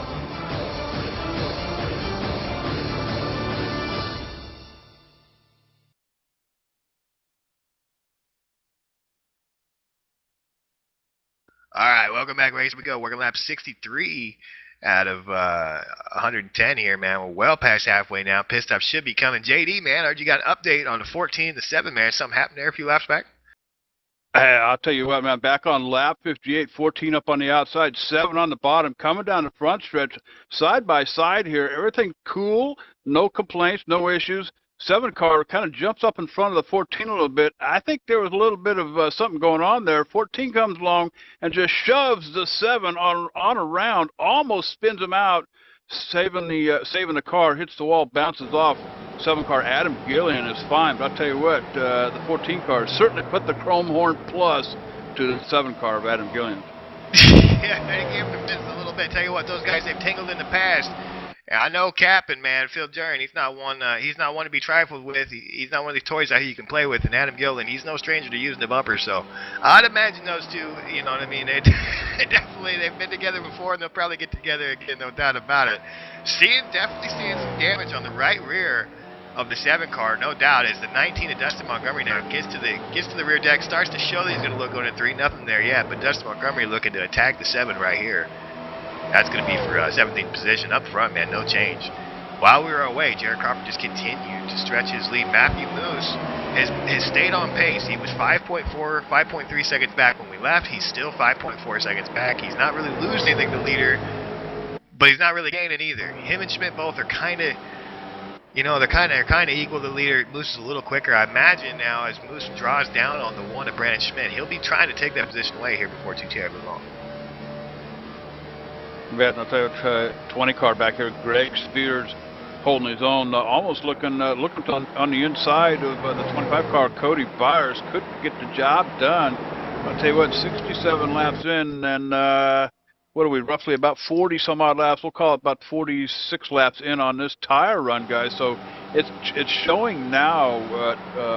All right, welcome back, race. We go. Working lap 63 out of 110 here, man. We're well past halfway now. Pit stop should be coming. JD, man, I heard you got an update on the 14, the 7, man. Something happened there a few laps back? I'll tell you what, man, back on lap 58, 14 up on the outside, 7 on the bottom, coming down the front stretch, side by side here, everything cool, no complaints, no issues. 7 car kind of jumps up in front of the 14 a little bit. I think there was a little bit of something going on there. 14 comes along and just shoves the 7 on around, almost spins him out, saving the car, hits the wall, bounces off. 7 car Adam Gillian is fine, but I'll tell you what, the 14 car certainly put the Chrome Horn Plus to the 7 car of Adam Gillian. Yeah, they gave him a little bit. Tell you what, those guys they've tangled in the past. And I know Cap'n, man, Phil Duran, he's not one to be trifled with. He's not one of these toys out here you can play with. And Adam Gillian, he's no stranger to using the bumper. So I'd imagine those two, you know what I mean, they've been together before, and they'll probably get together again, no doubt about it. Definitely seeing some damage on the right rear of the 7 car, no doubt, as the 19 of Dustin Montgomery now gets to the rear deck, starts to show that he's going to look going to 3. Nothing there yet, but Dustin Montgomery looking to attack the 7 right here. That's going to be for 17th position up front, man. No change. While we were away, Jared Crawford just continued to stretch his lead. Matthew Moose has stayed on pace. He was 5.3 seconds back when we left. He's still 5.4 seconds back. He's not really losing anything to the leader, but he's not really gaining either. Him and Schmidt both are kind of, they're kind of equal to the leader. Moose is a little quicker. I imagine now as Moose draws down on the 1 of Brandon Schmidt, he'll be trying to take that position away here before too terribly long. Bet, I'll tell you, 20 car back here, Greg Spears holding his own, almost looking on the inside of the 25 car. Cody Byers couldn't get the job done. I'll tell you what, 67 laps in, and what are we, roughly about 40 some odd laps? We'll call it about 46 laps in on this tire run, guys. So it's showing now,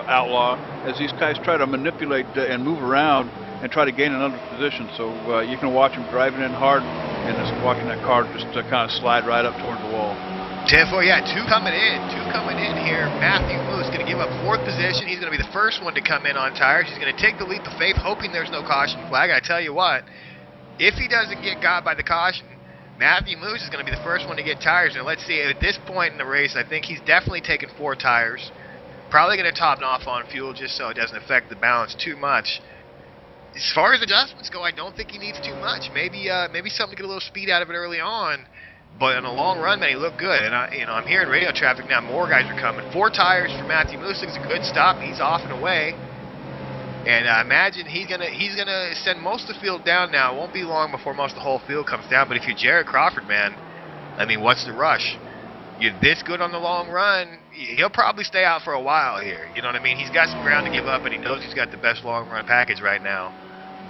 Outlaw, as these guys try to manipulate and move around and try to gain another position. So you can watch him driving in hard and just watching that car just kind of slide right up towards the wall. 10-4, yeah, two coming in here. Matthew Moose going to give up 4th position. He's going to be the first one to come in on tires. He's going to take the leap of faith, hoping there's no caution flag. I tell you what, if he doesn't get got by the caution, Matthew Moose is going to be the first one to get tires. And let's see, at this point in the race, I think he's definitely taken 4 tires. Probably going to top off on fuel just so it doesn't affect the balance too much. As far as adjustments go, I don't think he needs too much. Maybe something to get a little speed out of it early on. But in the long run, man, he looked good. And I'm hearing radio traffic now. More guys are coming. 4 tires for Matthew Moose. It's a good stop. He's off and away. And I imagine he's gonna send most of the field down now. It won't be long before most of the whole field comes down. But if you're Jared Crawford, man, I mean, what's the rush? You're this good on the long run, he'll probably stay out for a while here. You know what I mean? He's got some ground to give up, and he knows he's got the best long run package right now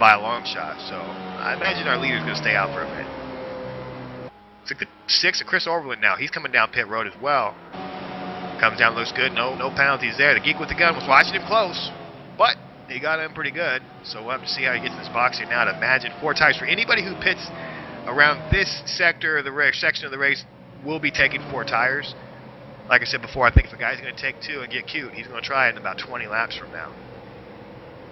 by a long shot. So I imagine our leader's going to stay out for a bit. It's like the 6 of Chris Overland now. He's coming down pit road as well. Comes down, looks good. No penalties there. The geek with the gun was watching him close, but he got him pretty good. So we'll have to see how he gets in this box here now. To imagine 4 tires for anybody who pits around this sector of the race, section of the race, will be taking 4 tires. Like I said before, I think if a guy's going to take 2 and get cute, he's going to try it in about 20 laps from now.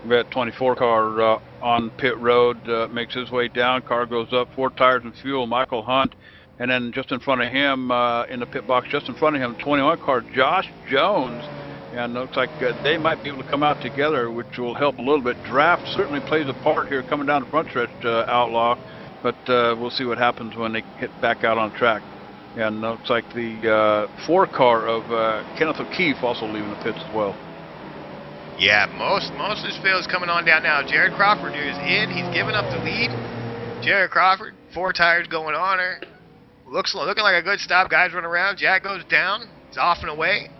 That 24 car on pit road makes his way down. Car goes up, 4 tires and fuel. Michael Hunt, and then just in front of him, in the pit box, just in front of him, 21 car Josh Jones. And it looks like they might be able to come out together, which will help a little bit. Draft certainly plays a part here coming down the front stretch, Outlaw, but we'll see what happens when they hit back out on track. And it looks like the 4 car of Kenneth O'Keefe also leaving the pits as well. Yeah, most of this field is coming on down now. Jared Crawford is in. He's giving up the lead. Jared Crawford, 4 tires going on her. Looking like a good stop. Guys run around. Jack goes down. He's off and away.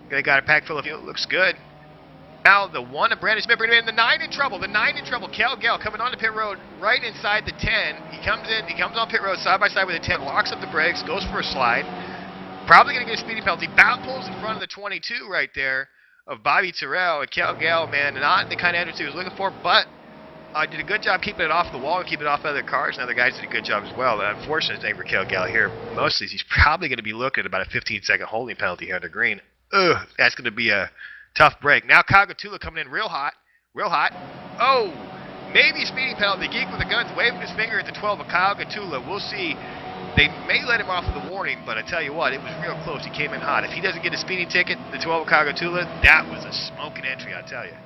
They got a pack full of fuel. Looks good. Now the 1 of Brandon Smith bringing in the 9 in trouble. The 9 in trouble. Kel Gell coming onto pit road right inside the 10. He comes in. He comes on pit road side by side with the 10. Locks up the brakes. Goes for a slide. Probably going to get a speeding penalty. Pulls in front of the 22 right there of Bobby Terrell. And Kel Gell, man, not the kind of entrance he was looking for, but did a good job keeping it off the wall and keeping it off other cars. And other guys did a good job as well. The unfortunate thing for Kel Gell here, mostly is he's probably going to be looking at about a 15-second holding penalty here under green. Ugh, that's going to be a tough break. Now Kyle Gatula coming in real hot. Oh, maybe speeding penalty. Geek with the guns waving his finger at the 12 of Kyle Gatula. We'll see. They may let him off with a warning, but I tell you what, it was real close. He came in hot. If he doesn't get a speeding ticket, the 12 of Kyle Gatula, that was a smoking entry, I tell you.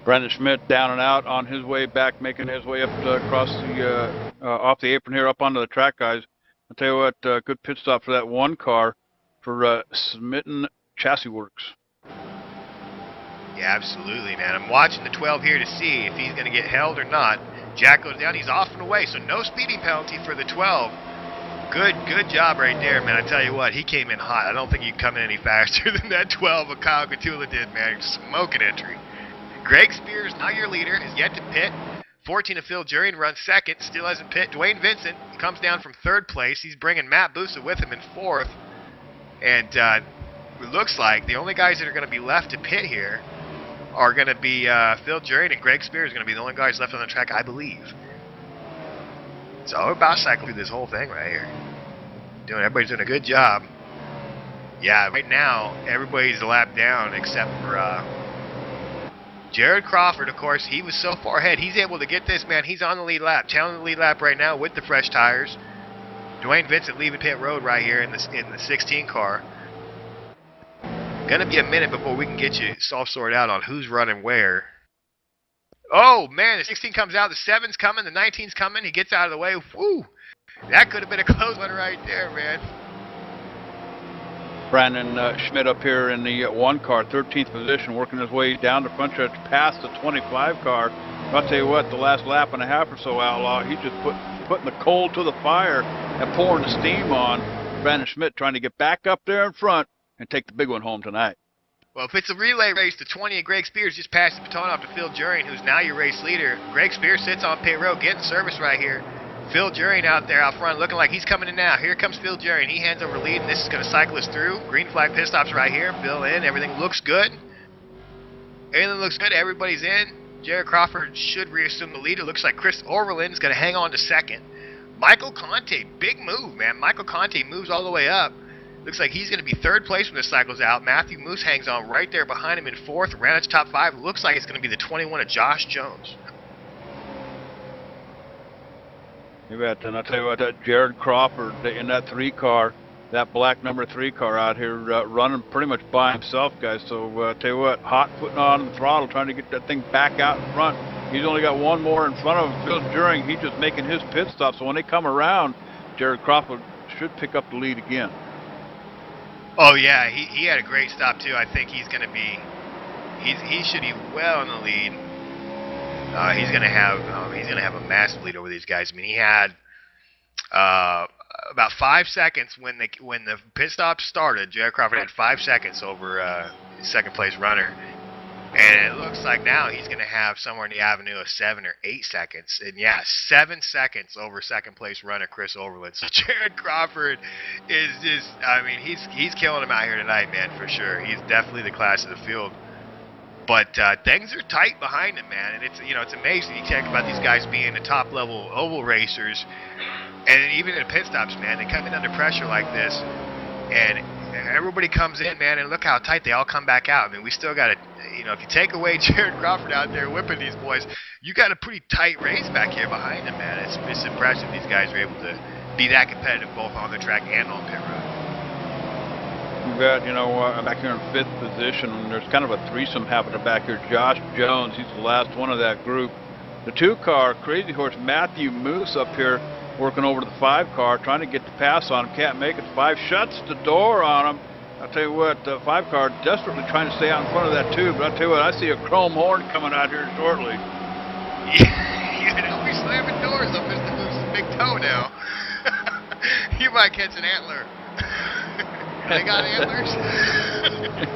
Brandon Schmidt down and out on his way back, making his way up across the off the apron here up onto the track, guys. I'll tell you what, good pit stop for that 1 car for Smitten Chassis Works. Yeah, absolutely, man. I'm watching the 12 here to see if he's going to get held or not. Jack goes down. He's off and away, so no speeding penalty for the 12. Good job right there, man. I tell you what, he came in hot. I don't think you can come in any faster than that 12 of Kyle Catula did, man. Smoking entry. Greg Spears, now your leader, is yet to pit. 14 of Phil Jurian runs second, still hasn't pit. Dwayne Vincent comes down from third place. He's bringing Matt Busa with him in fourth. And it looks like the only guys that are going to be left to pit here are going to be Phil Jurian and Greg Spears are going to be the only guys left on the track, I believe. So we're about to cycle through this whole thing right here. Everybody's doing a good job. Yeah, right now, everybody's a lap down except for Jared Crawford, of course. He was so far ahead. He's able to get this, man. He's on the lead lap. Challenging the lead lap right now with the fresh tires. Dwayne Vincent leaving pit road right here in the 16 car. Gonna be a minute before we can get you all sorted out on who's running where. Oh, man, the 16 comes out. The 7's coming. The 19's coming. He gets out of the way. Woo! That could have been a close one right there, man. Brandon Schmidt up here in the 1 car, 13th position, working his way down the front stretch past the 25 car. I'll tell you what, the last lap and a half or so, Outlaw, he just putting the coal to the fire and pouring the steam on. Brandon Schmidt trying to get back up there in front and take the big one home tonight. Well, if it's a relay race, the 20 of Greg Spears just passed the baton off to Phil Jurian, who's now your race leader. Greg Spears sits on pit road, getting service right here. Phil Jurian out there out front looking like he's coming in now. Here comes Phil Jurian. He hands over lead, and this is going to cycle us through. Green flag pit stops right here. Phil in. Everything looks good. Everything looks good. Everybody's in. Jared Crawford should reassume the lead. It looks like Chris Orwellin is going to hang on to second. Michael Conte, big move, man. Michael Conte moves all the way up. Looks like he's going to be third place when this cycle's out. Matthew Moose hangs on right there behind him in fourth. Ranich top 5. Looks like it's going to be the 21 of Josh Jones. You bet. And I'll tell you what, that Jared Crawford in that 3 car, that black number 3 car out here running pretty much by himself, guys. So I'll tell you what, hot putting on the throttle, trying to get that thing back out in front. He's only got one more in front of him. Phil Jurian, he's just making his pit stop. So when they come around, Jared Crawford should pick up the lead again. Oh yeah, he had a great stop too. I think he's going to be, he should be well in the lead. He's going to have a massive lead over these guys. I mean, he had about 5 seconds when the pit stop started. Jared Crawford had 5 seconds over second place runner, and it looks like now he's going to have somewhere in the avenue of 7 or 8 seconds. And yeah, 7 seconds over second place runner Chris Overland. So Jared Crawford is just, I mean, he's killing him out here tonight, man, for sure. He's definitely the class of the field. But things are tight behind him, man, and it's amazing. You talk about these guys being the top level oval racers, and even in pit stops, man, they come in under pressure like this, and everybody comes in, man, and look how tight they all come back out. I mean, we still got to, if you take away Jared Crawford out there whipping these boys, you got a pretty tight race back here behind them, man. It's impressive these guys are able to be that competitive both on the track and on pit road. You bet. Back here in 5th position, there's kind of a threesome happening back here. Josh Jones, he's the last one of that group. The 2 car, Crazy Horse Matthew Moose up here working over to the 5 car, trying to get the pass on him. Can't make it. 5 shuts the door on him. I'll tell you what, the 5 car desperately trying to stay out in front of that 2, but I'll tell you what, I see a chrome horn coming out here shortly. Yeah, don't be slamming doors on Mr. Moose's big toe now. You might catch an antler. They got antlers?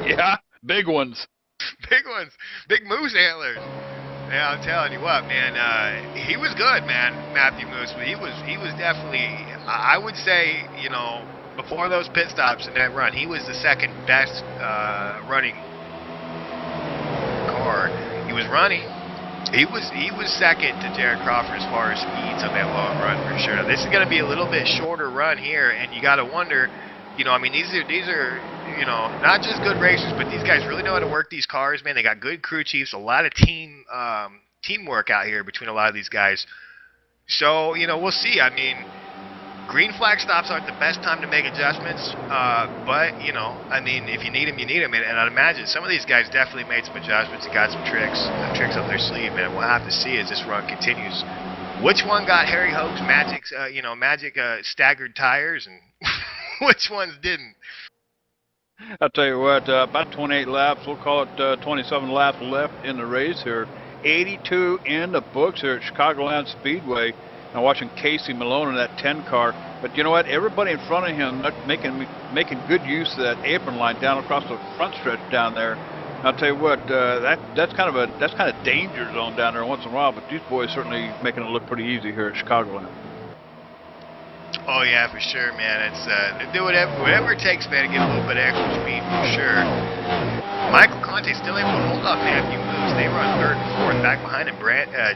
Yeah, big ones. Big ones. Big moose antlers. Yeah, I'm telling you what, man. He was good, man, Matthew Moose. But he was definitely, I would say, before those pit stops in that run, he was the second best running car. He was running. He was second to Jared Crawford as far as speeds on that long run for sure. Now, this is going to be a little bit shorter run here, and you got to wonder. These are not just good racers, but these guys really know how to work these cars, man. They got good crew chiefs, a lot of teamwork out here between a lot of these guys. So, we'll see. I mean, green flag stops aren't the best time to make adjustments, but, if you need them, you need them. And I'd imagine some of these guys definitely made some adjustments and got some tricks up their sleeve, man. We'll have to see as this run continues. Which one got Harry Hope's magic staggered tires, and which ones didn't? I'll tell you what, about 28 laps, we'll call it 27 laps left in the race here. 82 in the books here at Chicagoland Speedway. I'm watching Casey Malone in that 10 car. But you know what? Everybody in front of him making good use of that apron line down across the front stretch down there. I'll tell you what, that's kind of danger zone down there once in a while. But these boys certainly making it look pretty easy here at Chicagoland. Oh yeah, for sure, man. It's they do whatever it takes, man, to get a little bit of extra speed for sure. Michael Conte still able to hold off Matthew Moose. They run third and fourth. Back behind him,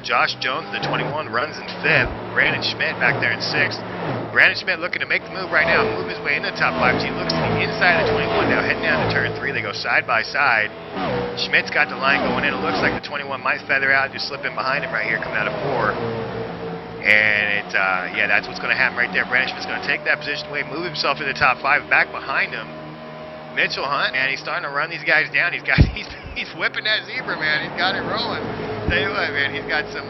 Josh Jones, the 21, runs in fifth. Brandon Schmidt back there in sixth. Brandon Schmidt looking to make the move right now, move his way into the top 5. He looks to the inside of the 21 now, heading down to turn 3. They go side by side. Schmidt's got the line going in. It looks like the 21 might feather out, just slip in behind him right here, coming out of 4. And yeah, that's what's going to happen right there. Brandon Schmidt's going to take that position away, move himself to the top 5. Back behind him, Mitchell Hunt, man, he's starting to run these guys down. He's whipping that zebra, man. He's got it rolling. Tell you what, man, he's got some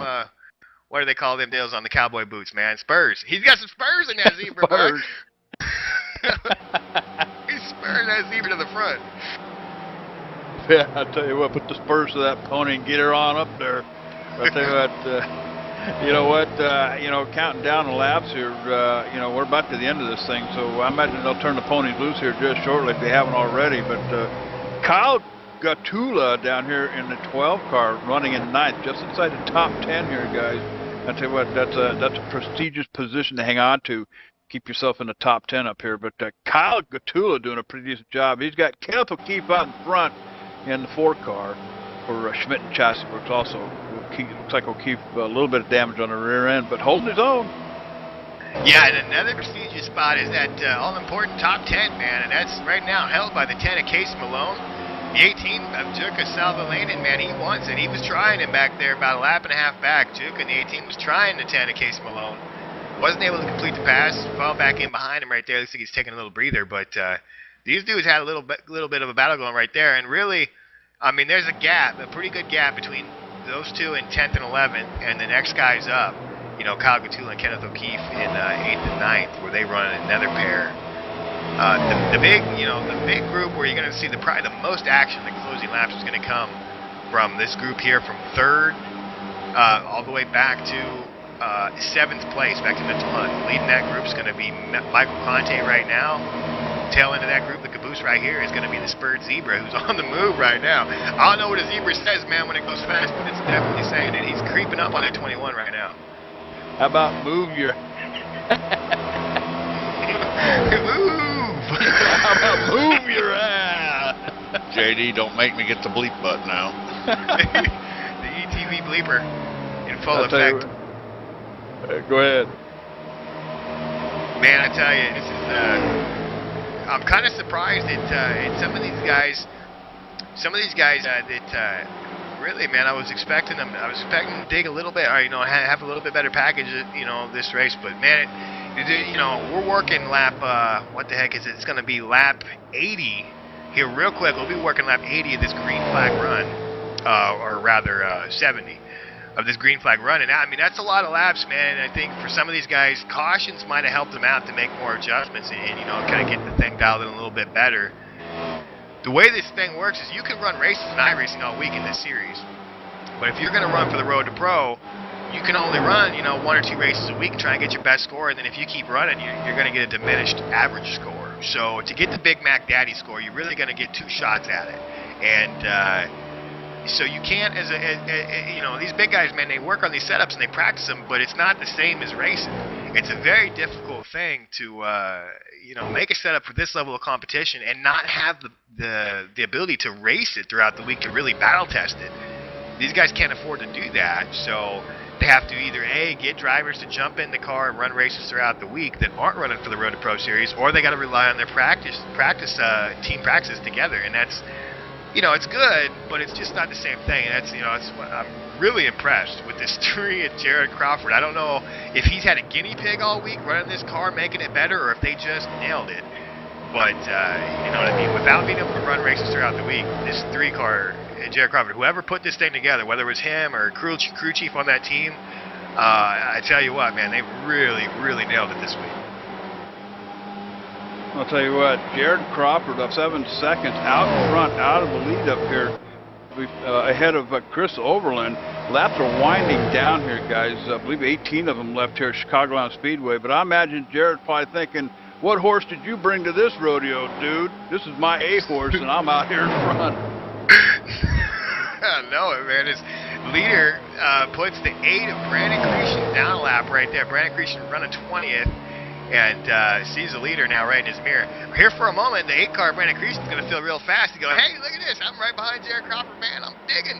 what do they call them deals on the cowboy boots, man? Spurs. He's got some spurs in that zebra, bro. He's spurring that zebra to the front. Yeah, I tell you what, put the spurs to that pony and get her on up there. I tell you what, you know what, counting down the laps here, we're about to the end of this thing, so I imagine they'll turn the ponies loose here just shortly if they haven't already. But Kyle Gatula down here in the 12 car running in 9th, just inside the top 10 here, guys. I tell you what, that's a prestigious position to hang on to. Keep yourself in the top 10 up here. But Kyle Gatula doing a pretty decent job. He's got Kenneth O'Keefe out in front in the 4 car for Schmidt and Chassis Works also. Looks like O'Keefe a little bit of damage on the rear end, but holding his own. Yeah, and another prestigious spot is that all-important top 10, man, and that's right now held by the 10 of Casey Malone. The 18 of Juka Salvalainen, man, he wants it. He was trying him back there about a lap and a half back. Juka in the 18 was trying the 10 of Casey Malone. Wasn't able to complete the pass. Fell back in behind him right there. Looks like he's taking a little breather, but these dudes had a little bit of a battle going right there, and really, I mean, there's a gap, a pretty good gap between those two in 10th and 11th, and the next guy's up. You know, Kyle Gatula and Kenneth O'Keefe in 8th and 9th, where they run another pair. The big group where you're going to see probably the most action, the closing laps, is going to come from this group here, from 3rd all the way back to 7th place, back to Mitchell Hunt. Leading that group is going to be Michael Conte right now. Tail end of that group, the caboose right here, is going to be the spurred zebra, who's on the move right now. I don't know what a zebra says, man, when it goes fast, but it's definitely saying it. He's creeping up on that 21 right now. How about move your... Move! How about move your ass? JD, don't make me get the bleep button now. The ETV bleeper in full effect. Go ahead. Man, I tell you, this is... I'm kind of surprised at some of these guys. Really, man, I was expecting them to dig a little bit, or have a little bit better package, this race. But man, we're working lap. What the heck is it? It's going to be lap 80 here, real quick. We'll be working lap 80 of this green flag run, or rather 70 of this green flag run. And I mean, that's a lot of laps, man. And I think for some of these guys, cautions might have helped them out to make more adjustments and kind of get the thing dialed in a little bit better. The way this thing works is you can run races and iRacing all week in this series. But if you're going to run for the Road to Pro, you can only run, 1 or 2 races a week and try and get your best score. And then if you keep running, you're going to get a diminished average score. So to get the Big Mac Daddy score, you're really going to get 2 shots at it. And so you can't, these big guys, man, they work on these setups and they practice them, but it's not the same as racing. It's a very difficult thing to, make a setup for this level of competition and not have the ability to race it throughout the week, to really battle test it. These guys can't afford to do that, so they have to either A, get drivers to jump in the car and run races throughout the week that aren't running for the Road to Pro Series, or they got to rely on their team practice together, and that's, it's good, but it's just not the same thing. And that's, I'm really impressed with this tree at Jared Crawford. I don't know if he's had a guinea pig all week running this car, making it better, or if they just nailed it. But, you know what I mean? Without being able to run races throughout the week, this 3-car, Jared Crawford, whoever put this thing together, whether it was him or crew chief on that team, I tell you what, man, they really, really nailed it this week. I'll tell you what, Jared Crawford up 7 seconds out in front, out of the lead up here. ahead of Chris Overland. Laps are winding down here, guys. I believe 18 of them left here at Chicagoland Speedway. But I imagine Jared's probably thinking, what horse did you bring to this rodeo, dude? This is my A horse, and I'm out here in front. I know it, man. His leader puts the 8 of Brandon Cretion down a lap right there. Brandon Cretion running 20th. And sees the leader now right in his mirror. Here for a moment, the 8 car Brandon Creason's going to feel real fast. He's going, hey, look at this. I'm right behind Jared Crawford, man. I'm digging.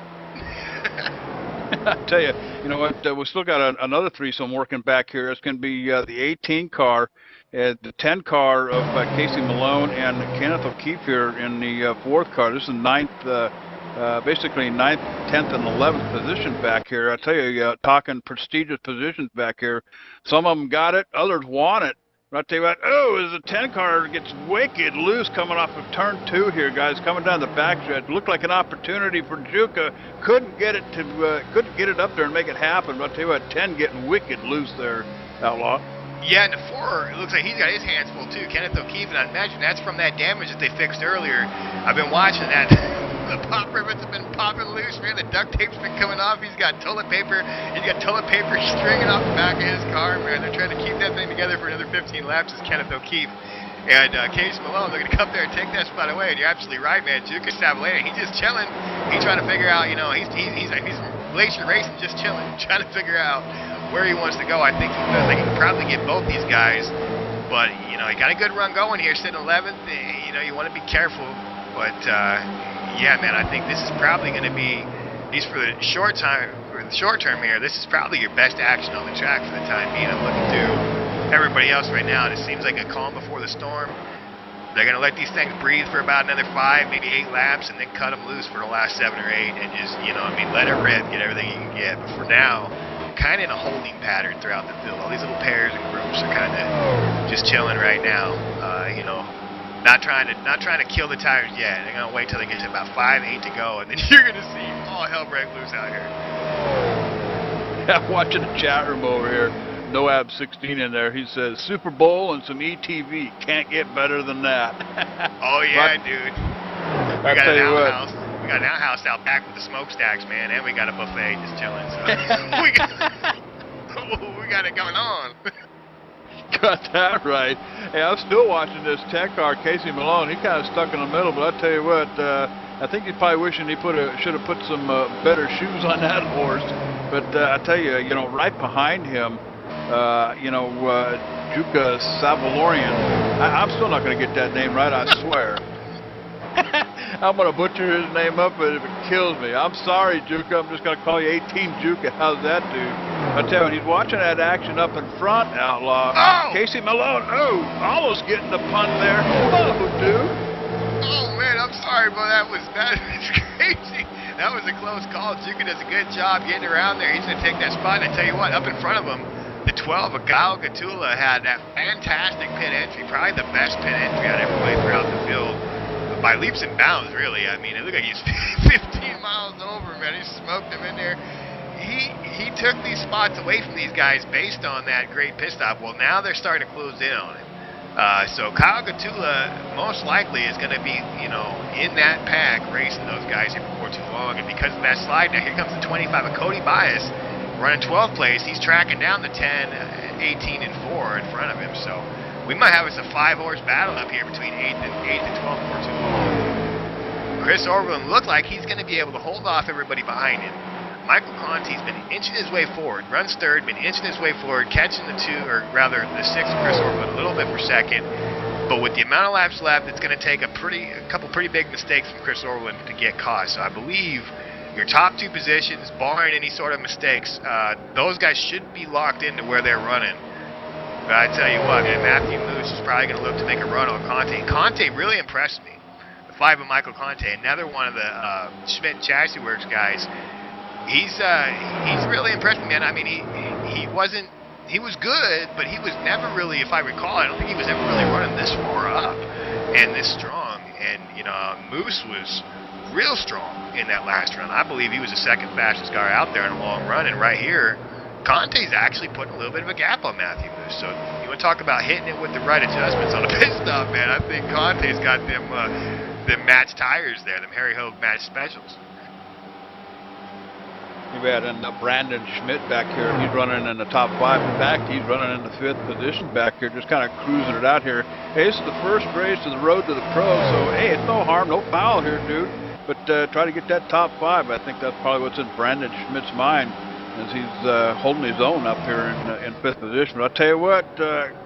I tell you, you know what? We still got another threesome working back here. It's going to be the 18 car, the 10 car of Casey Malone and Kenneth O'Keefe here in the 4th car. This is 9th, basically 9th, 10th, and 11th position back here. I tell you, talking prestigious positions back here. Some of them got it, others want it. But I tell you what, oh, as the 10 car gets wicked loose coming off of turn 2 here, guys, coming down the backstretch. Looked like an opportunity for Juka. Couldn't get it up there and make it happen. But I tell you what, 10 getting wicked loose there, Outlaw. Yeah, and the 4, it looks like he's got his hands full too, Kenneth O'Keefe, and I imagine that's from that damage that they fixed earlier. I've been watching that. The pop ribbons have been popping loose, man. The duct tape's been coming off. He's got toilet paper stringing off the back of his car, man. They're trying to keep that thing together for another 15 laps. Is Kenneth O'Keefe. And Casey Malone, they're going to come there and take that spot away. And you're absolutely right, man. Juka Savalena, he's just chilling. He's trying to figure out, you know, he's Glacier Racing, just chilling, trying to figure out where he wants to go. I think he can probably get both these guys, but you know, he got a good run going here, sitting 11th. You know, you want to be careful, but yeah, man, I think this is probably going to be, at least for the short term here, this is probably your best action on the track for the time being. I'm looking through everybody else right now, and it seems like a calm before the storm. They're going to let these things breathe for about another 5, maybe 8 laps, and then cut them loose for the last 7 or 8, and just, you know, I mean, let it rip, get everything you can get. But for now, kind of in a holding pattern throughout the field. All these little pairs and groups are kind of just chilling right now. You know, not trying to kill the tires yet. They're going to wait till they get to about 5, 8 to go, and then you're going to see all hell break loose out here. I'm watching the chat room over here. Noab16 in there. He says Super Bowl and some ETV. Can't get better than that. Oh yeah, dude. We got an outhouse out back with the smokestacks, man, and we got a buffet just chilling. So we got it going on. Got that right. Hey, I'm still watching this 10 car Casey Malone. He kind of stuck in the middle, but I tell you what, I think he's probably wishing he should have put some better shoes on that horse. But I tell you, you know, right behind him, you know, Juka Savalorian. I'm still not going to get that name right, I swear. I'm going to butcher his name up, but if it kills me, I'm sorry, Juka. I'm just going to call you 18 Juka. How's that, dude? I tell you, he's watching that action up in front, Outlaw. Oh! Casey Malone. Oh, almost getting the pun there. Oh, dude. Oh man, I'm sorry, but that was crazy. That was a close call. Juka does a good job getting around there. He's going to take that spot. And I tell you what, up in front of him, the 12 of Kyle Gatula had that fantastic pit entry, probably the best pit entry I'd ever played throughout the field. By leaps and bounds, really. I mean, it looked like he's 15 miles over, man. He smoked him in there. He took these spots away from these guys based on that great pit stop. Well, now they're starting to close in on him. So Kyle Gatula most likely is going to be, you know, in that pack racing those guys here before too long. And because of that slide, now here comes the 25 of Cody Bias running 12th place. He's tracking down the 10, 18, and 4 in front of him. So we might have us a 5-horse battle up here between 8th and 12th before too long. Chris Overland looked like he's going to be able to hold off everybody behind him. Michael Conti's been inching his way forward, runs third, been inching his way forward, catching the 2, or rather the 6 of Chris Overland a little bit per second. But with the amount of laps left, it's going to take a couple pretty big mistakes from Chris Overland to get caught. So I believe your top 2 positions, barring any sort of mistakes, those guys should be locked into where they're running. But I tell you what, man, Matthew Moose is probably going to look to make a run on Conti. And Conti really impressed me. The 5 of Michael Conti, another one of the Schmidt Chassis Works guys. He's really impressed me, man. I mean, he was good, but he was never really, if I recall, I don't think he was ever really running this far up and this strong. And you know, Moose was real strong in that last run. I believe he was the second fastest car out there in a long run. And right here, Conti's actually putting a little bit of a gap on Matthew Moose. So you want to talk about hitting it with the right adjustments on a pit stop, man. I think Conti's got them matched tires there, them Harry Hogue matched specials. You bet. And Brandon Schmidt back here, he's running in the top 5. In fact, he's running in the 5th position back here, just kind of cruising it out here. Hey, this is the first race of the road to the pro, so hey, it's no harm, no foul here, dude. But try to get that top 5. I think that's probably what's in Brandon Schmidt's mind as he's holding his own up here in 5th position. But I'll tell you what,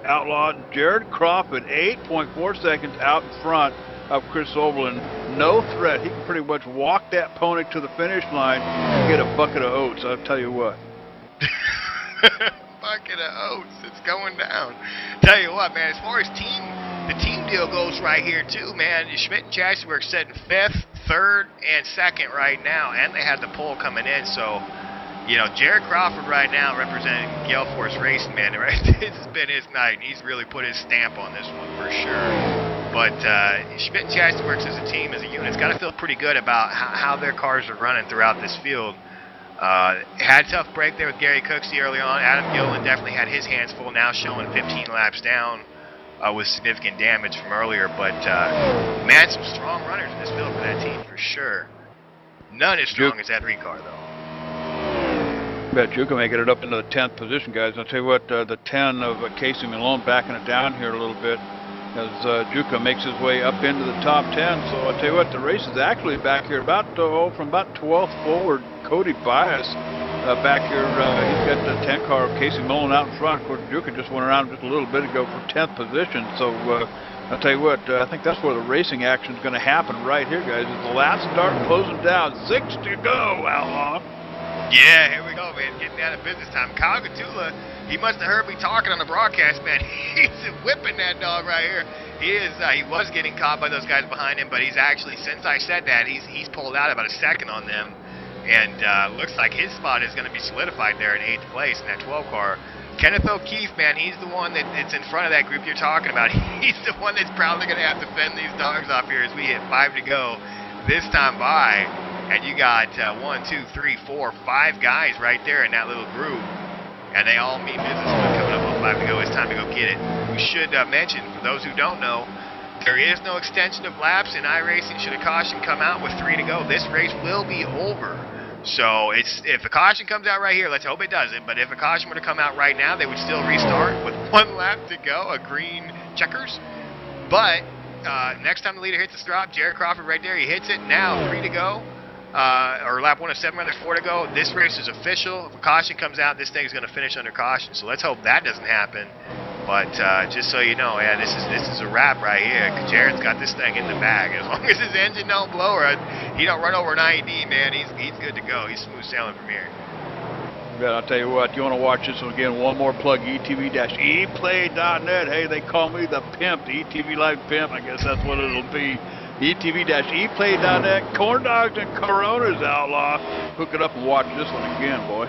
Outlaw, Jared Crawford, 8.4 seconds out in front of Chris Oberlin. No threat. He can pretty much walk that pony to the finish line and get a bucket of oats. I'll tell you what. Bucket of oats. It's going down. Tell you what, man, as far as the team deal goes right here, too, man, Schmidt and Chassenberg sitting 5th, 3rd, and 2nd right now, and they have the pole coming in, so, you know, Jared Crawford right now representing Gale Force Racing, man, right? This has been his night. He's really put his stamp on this one for sure. But Schmidt and Chassenberg as a team, as a unit, it's got to feel pretty good about how their cars are running throughout this field. Had a tough break there with Gary Cooksey early on. Adam Gillen definitely had his hands full now, showing 15 laps down with significant damage from earlier. But, man, some strong runners in this field for that team for sure. None as strong as that 3 car, though. Bet Juca making it up into the 10th position, guys. I'll tell you what, the 10 of Casey Malone backing it down here a little bit as Juca makes his way up into the top 10. So I'll tell you what, the race is actually back here about from about 12th forward. Cody Bias back here, he's got the 10 car of Casey Malone out in front. Of course, Juca just went around just a little bit ago for 10th position. So I'll tell you what, I think that's where the racing action is going to happen right here, guys. It's the last start closing down. 6 to go, Outlaw. Yeah, here we go, man. Getting down to business time. Kyle Gatula, he must have heard me talking on the broadcast, man. He's whipping that dog right here. He is. He was getting caught by those guys behind him, but he's actually, since I said that, he's pulled out about a second on them, and looks like his spot is going to be solidified there in 8th place in that 12 car. Kenneth O'Keefe, man, he's the one that's in front of that group you're talking about. He's the one that's probably going to have to fend these dogs off here as we hit 5 to go this time by. And you got 1, 2, 3, 4, 5 guys right there in that little group. And they all mean business with coming up on 5 to go. It's time to go get it. We should mention, for those who don't know, there is no extension of laps in iRacing. Should a caution come out with 3 to go, this race will be over. So if a caution comes out right here, let's hope it doesn't. But if a caution were to come out right now, they would still restart with 1 lap to go, a green checkers. But next time the leader hits the strop, Jared Crawford right there, he hits it. Now 3 to go. Or lap 107, rather, 4 to go. This race is official. If a caution comes out, this thing's going to finish under caution. So let's hope that doesn't happen. But just so you know, yeah, this is a wrap right here. Jared's got this thing in the bag. As long as his engine don't blow or he don't run over an IED, man, he's good to go. He's smooth sailing from here. But I'll tell you what, you want to watch this one again, one more plug, etv-eplay.net. Hey, they call me the pimp, the ETV Live Pimp. I guess that's what it'll be. etv-eplay.net. Corn dogs and Coronas, Outlaw. Hook it up and watch this one again, boy.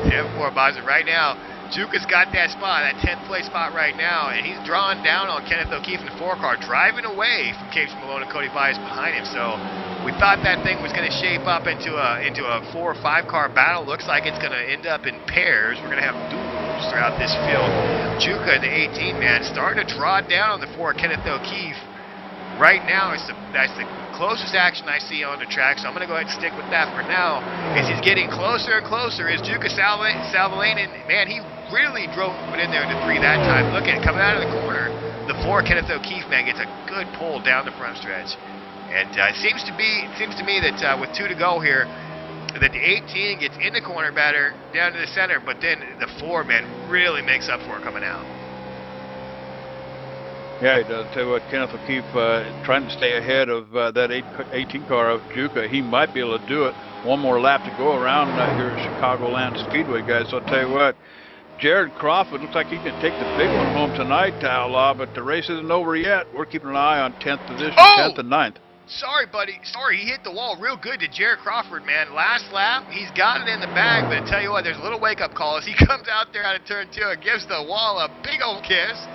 10-4 buys it right now. Juca's got that spot, that 10th place spot right now, and he's drawing down on Kenneth O'Keefe in the 4 car, driving away from Casey Malone and Cody Bias behind him. So we thought that thing was going to shape up into a 4 or 5 car battle. Looks like it's going to end up in pairs. We're going to have duels throughout this field. Juca, the 18 man, starting to draw down on the 4 Kenneth O'Keefe. Right now, that's the closest action I see on the track, so I'm going to go ahead and stick with that for now. As he's getting closer and closer, is Juca Salvalainen, man, he really drove it in there into 3 that time. Look at it, coming out of the corner. The 4 Kenneth O'Keefe, man, gets a good pull down the front stretch. And it seems to me that with 2 to go here, that the 18 gets in the corner better, down to the center, but then the 4, man, really makes up for it coming out. Yeah, he does. Tell you what, Kenneth O'Keefe trying to stay ahead of that 18 car of Juca. He might be able to do it. One more lap to go around here at Chicagoland Speedway, guys. So I'll tell you what, Jared Crawford looks like he can take the big one home tonight, Outlaw, but the race isn't over yet. We're keeping an eye on 10th position, 10th and 9th. Sorry, buddy. Sorry, he hit the wall real good to Jared Crawford, man. Last lap, he's got it in the bag, but I tell you what, there's a little wake-up call as he comes out there out of turn 2 and gives the wall a big old kiss.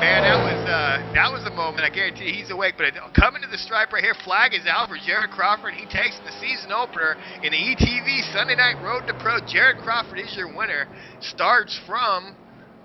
Man, that was the moment. I guarantee you he's awake. But coming to the stripe right here, flag is out for Jared Crawford. He takes the season opener in the ETV Sunday Night Road to Pro. Jared Crawford is your winner. Starts from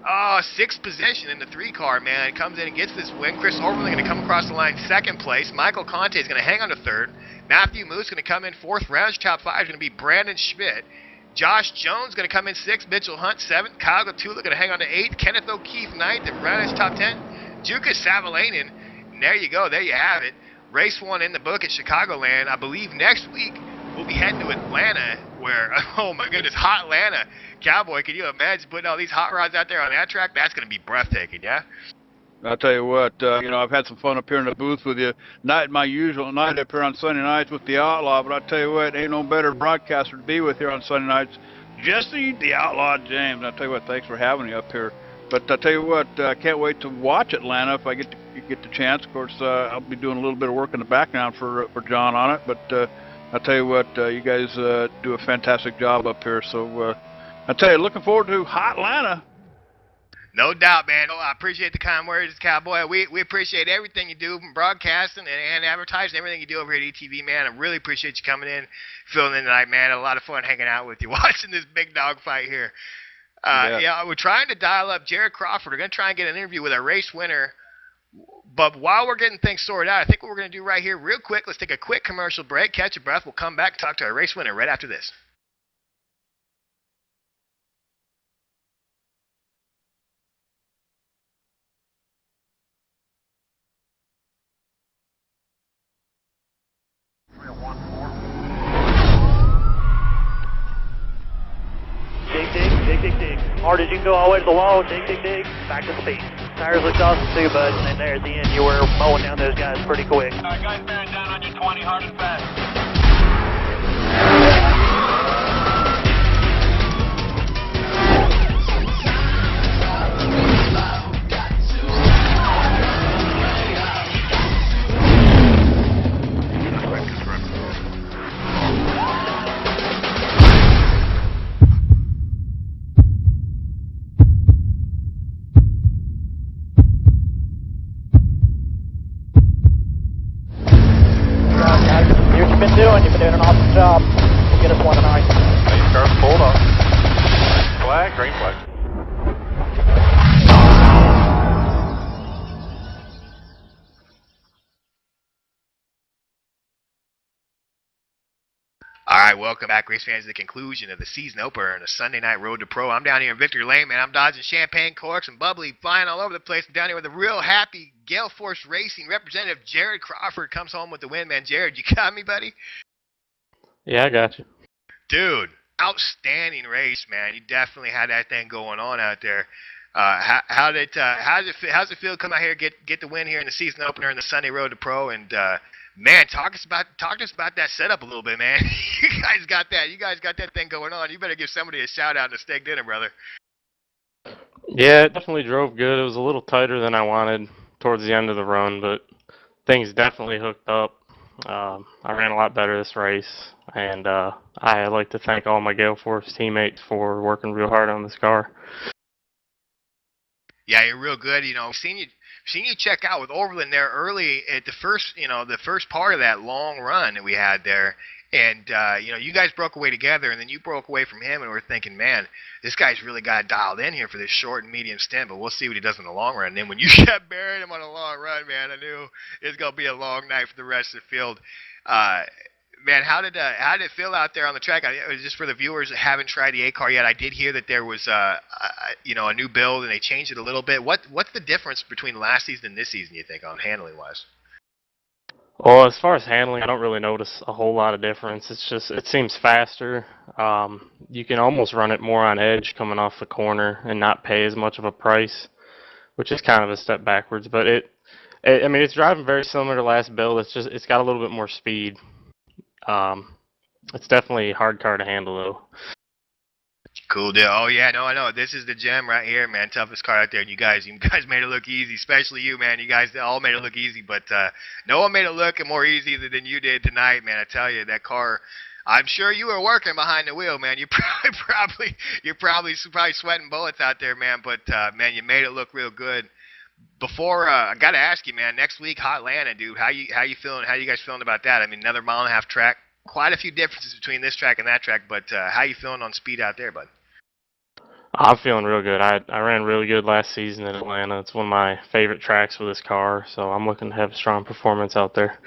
Oh, sixth position in the 3-car, man. Comes in and gets this win. Chris Overland going to come across the line second place. Michael Conte is going to hang on to third. Matthew Moose going to come in fourth. Round top 5 is going to be Brandon Schmidt. Josh Jones going to come in sixth. Mitchell Hunt seventh. Kyle Gatula going to hang on to eighth. Kenneth O'Keefe ninth. And round top 10, Jukas Savalainen. And there you go. There you have it. Race 1 in the book at Chicagoland. I believe next week we'll be heading to Atlanta, where, oh my goodness, hot Atlanta. Cowboy, can you imagine putting all these hot rods out there on that track? That's going to be breathtaking, yeah? I'll tell you what, I've had some fun up here in the booth with you. Not my usual night up here on Sunday nights with the Outlaw, but I'll tell you what, ain't no better broadcaster to be with here on Sunday nights. Jesse, the Outlaw James. I'll tell you what, thanks for having me up here. But I'll tell you what, I can't wait to watch Atlanta if I get the chance. Of course, I'll be doing a little bit of work in the background for John on it, but I'll tell you what, you guys do a fantastic job up here. So I'll tell you, looking forward to hot Atlanta. No doubt, man. Oh, I appreciate the kind words, Cowboy. We appreciate everything you do from broadcasting and advertising, everything you do over here at ETV, man. I really appreciate you coming in, filling in tonight, man. A lot of fun hanging out with you, watching this big dog fight here. Yeah, we're trying to dial up Jared Crawford. We're going to try and get an interview with our race winner. But while we're getting things sorted out, I think what we're going to do right here, real quick, let's take a quick commercial break, catch your breath. We'll come back and talk to our race winner right after this. Dig. Hard as you can go all the way to the wall. Dig. Back to speed. Tires looked awesome too, bud. And then there at the end, you were mowing down those guys pretty quick. All right, guys, bearing down on your 20, hard and fast. You've been doing an awesome job. We'll get us one tonight. These cars pulled off. Flag, green flag. All right, welcome back, race fans, to the conclusion of the season opener and the Sunday Night Road to Pro. I'm down here in Victory Lane, man. I'm dodging champagne corks and bubbly flying all over the place. I'm down here with a real happy Gale Force Racing representative, Jared Crawford, comes home with the win, man. Jared, you got me, buddy? Yeah, I got you. Dude, outstanding race, man. You definitely had that thing going on out there. How's it feel to come out here get the win here in the season opener and the Sunday Road to Pro? And man, talk to us about that setup a little bit, man. You guys got that thing going on. You better give somebody a shout out and a steak dinner, brother. Yeah, it definitely drove good. It was a little tighter than I wanted towards the end of the run, but things definitely hooked up. I ran a lot better this race, and I'd like to thank all my Gale Force teammates for working real hard on this car. Yeah, you're real good. You know, seen you check out with Overland there early at the first part of that long run that we had there. And, you guys broke away together, and then you broke away from him, and we're thinking, man, this guy's really got dialed in here for this short and medium stint, but we'll see what he does in the long run. And then when you kept burying him on a long run, man, I knew it's going to be a long night for the rest of the field. Man, how did it feel out there on the track? Just for the viewers that haven't tried the A-car yet, I did hear that there was a new build, and they changed it a little bit. What's the difference between last season and this season, you think, on handling-wise? Well, as far as handling, I don't really notice a whole lot of difference. It's just, it seems faster. You can almost run it more on edge coming off the corner and not pay as much of a price, which is kind of a step backwards. But it's driving very similar to last build. It's got a little bit more speed. It's definitely a hard car to handle, though. Cool deal. Oh yeah, no, I know. This is the gem right here, man. Toughest car out there. And you guys made it look easy, especially you, man. You guys all made it look easy, but no one made it look more easy than you did tonight, man. I tell you, that car. I'm sure you were working behind the wheel, man. You're probably sweating bullets out there, man. But man, you made it look real good. Before I gotta ask you, man. Next week, hot Atlanta, dude. How you feeling? How you guys feeling about that? I mean, another mile-and-a-half track. Quite a few differences between this track and that track, but how you feeling on speed out there, bud? I'm feeling real good. I ran really good last season in Atlanta. It's one of my favorite tracks for this car, so I'm looking to have a strong performance out there.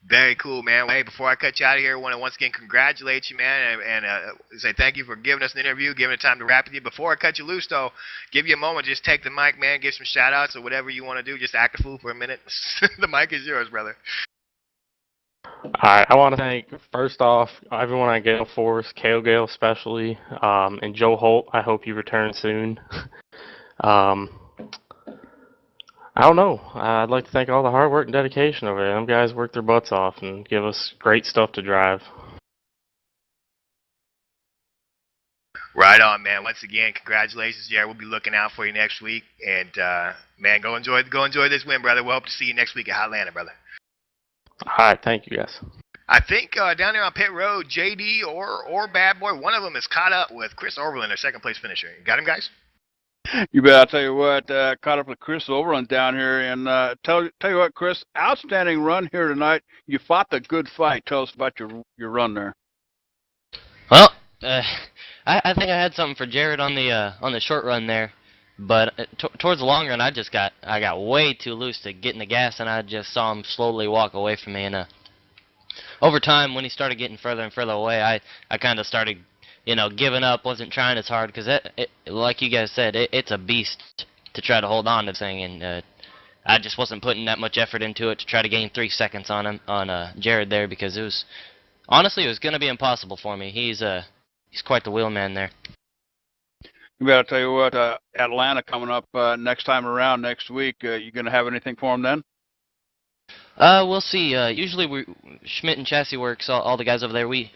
Very cool, man. Hey, before I cut you out of here, I want to once again congratulate you, man, and say thank you for giving us an interview, giving it time to rap with you. Before I cut you loose, though, give you a moment. Just take the mic, man. Give some shout-outs or whatever you want to do. Just act a fool for a minute. The mic is yours, brother. I want to thank, first off, everyone at Gale Force, Kale Gale especially, and Joe Holt. I hope you return soon. um, I don't know. I'd like to thank all the hard work and dedication over there. Them guys work their butts off and give us great stuff to drive. Right on, man. Once again, congratulations, Jared. We'll be looking out for you next week, and man, go enjoy this win, brother. We'll hope to see you next week at Hotlanta, brother. All right, thank you guys. I think down there on pit road, JD or Bad Boy, one of them is caught up with Chris Overland, their second place finisher. Got him, guys? You bet. I'll tell you what, caught up with Chris Overland down here, and tell you what, Chris, outstanding run here tonight. You fought the good fight. Tell us about your run there. Well, I think I had something for Jared on the short run there, but towards the long run, I got way too loose to get in the gas, and I just saw him slowly walk away from me. And over time, when he started getting further and further away, I kind of started, giving up. Wasn't trying as hard because like you guys said, it's a beast to try to hold on to this thing, and I just wasn't putting that much effort into it to try to gain 3 seconds on Jared there, because it was going to be impossible for me. He's quite the wheelman there. You bet. I'll tell you what, Atlanta coming up next time around next week. You going to have anything for him then? We'll see. Usually Schmidt and Chassis Works, all the guys over there, we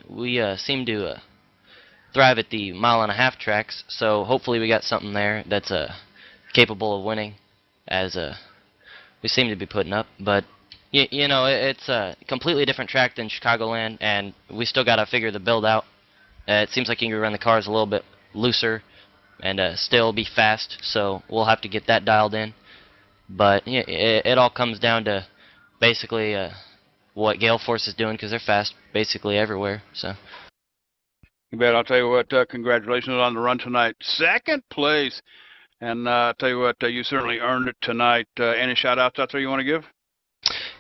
seem to thrive at the 1.5 mile tracks, so hopefully we got something there that's capable of winning, as we seem to be putting up. But it's a completely different track than Chicagoland, and we still got to figure the build out. It seems like you can run the cars a little bit looser and still be fast, so we'll have to get that dialed in. But yeah, it all comes down to basically what Gale Force is doing, because they're fast basically everywhere. So. You bet. I'll tell you what, congratulations on the run tonight. Second place. And I'll tell you what, you certainly earned it tonight. Any shout-outs out there you want to give?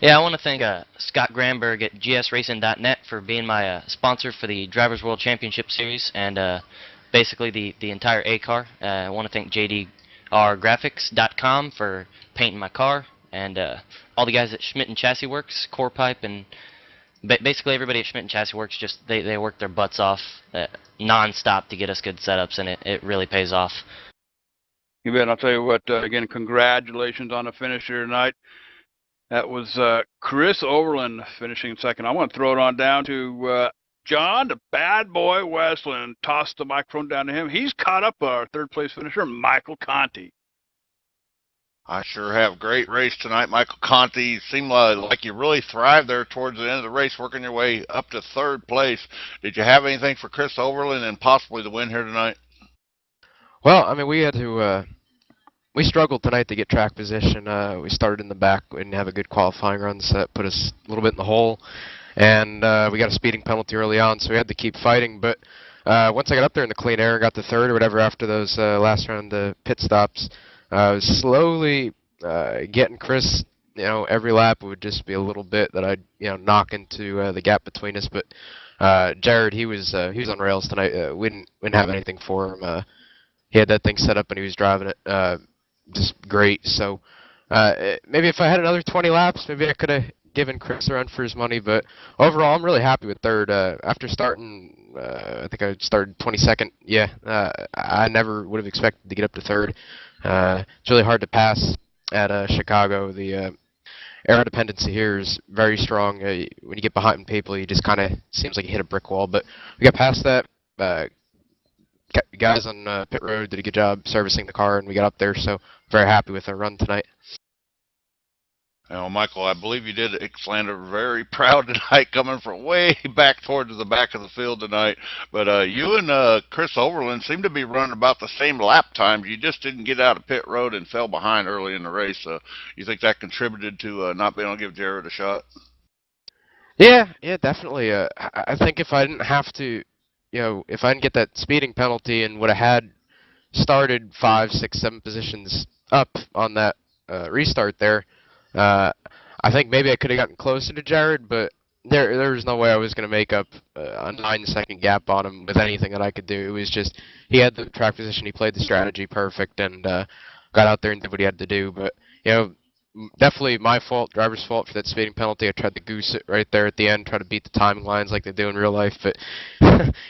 Yeah, I want to thank Scott Gramberg at gsracing.net for being my sponsor for the Drivers World Championship Series, and basically the entire A-car. I want to thank JDRgraphics.com for painting my car, and all the guys at Schmidt and Chassis Works, Core Pipe, and basically everybody at Schmidt and Chassis Works. Just they work their butts off non-stop to get us good setups, and it really pays off. You bet. I'll tell you what, again, congratulations on the finish here tonight. That was Chris Overland finishing second. I want to throw it on down to John, the bad boy Westland. Toss the microphone down to him. He's caught up our third place finisher, Michael Conti. I sure have. Great race tonight, Michael Conti. Seemed like you really thrived there towards the end of the race, working your way up to third place. Did you have anything for Chris Overland and possibly the win here tonight? Well, I mean, we had to. We struggled tonight to get track position. We started in the back. We didn't have a good qualifying run, so that put us a little bit in the hole. And we got a speeding penalty early on, so we had to keep fighting. But once I got up there in the clean air and got to third or whatever after those last round pit stops, I was slowly getting Chris. Every lap would just be a little bit that I'd knock into the gap between us. But Jared, he was on rails tonight. We didn't have anything for him. He had that thing set up and he was driving it just great. So maybe if I had another 20 laps, maybe I could have given Chris a run for his money. But overall, I'm really happy with third. After starting, I think I started 22nd. Yeah, I never would have expected to get up to third. It's really hard to pass at Chicago. The aero dependency here is very strong. When you get behind people, you just kind of seems like you hit a brick wall. But we got past that. Guys on pit road did a good job servicing the car, and we got up there, so very happy with our run tonight. Michael, I believe you did Ixlander very proud tonight, coming from way back towards the back of the field tonight. But you and Chris Overland seem to be running about the same lap times. You just didn't get out of pit road and fell behind early in the race. You think that contributed to not being able to give Jared a shot? Yeah, definitely. I think if I didn't have to, if I didn't get that speeding penalty and would have had started 5, 6, 7 positions up on that restart there. I think maybe I could have gotten closer to Jared, but there was no way I was going to make up a 9-second gap on him with anything that I could do. It was just he had the track position, he played the strategy perfect, and got out there and did what he had to do. But definitely my fault, driver's fault for that speeding penalty. I tried to goose it right there at the end, try to beat the timing lines like they do in real life, but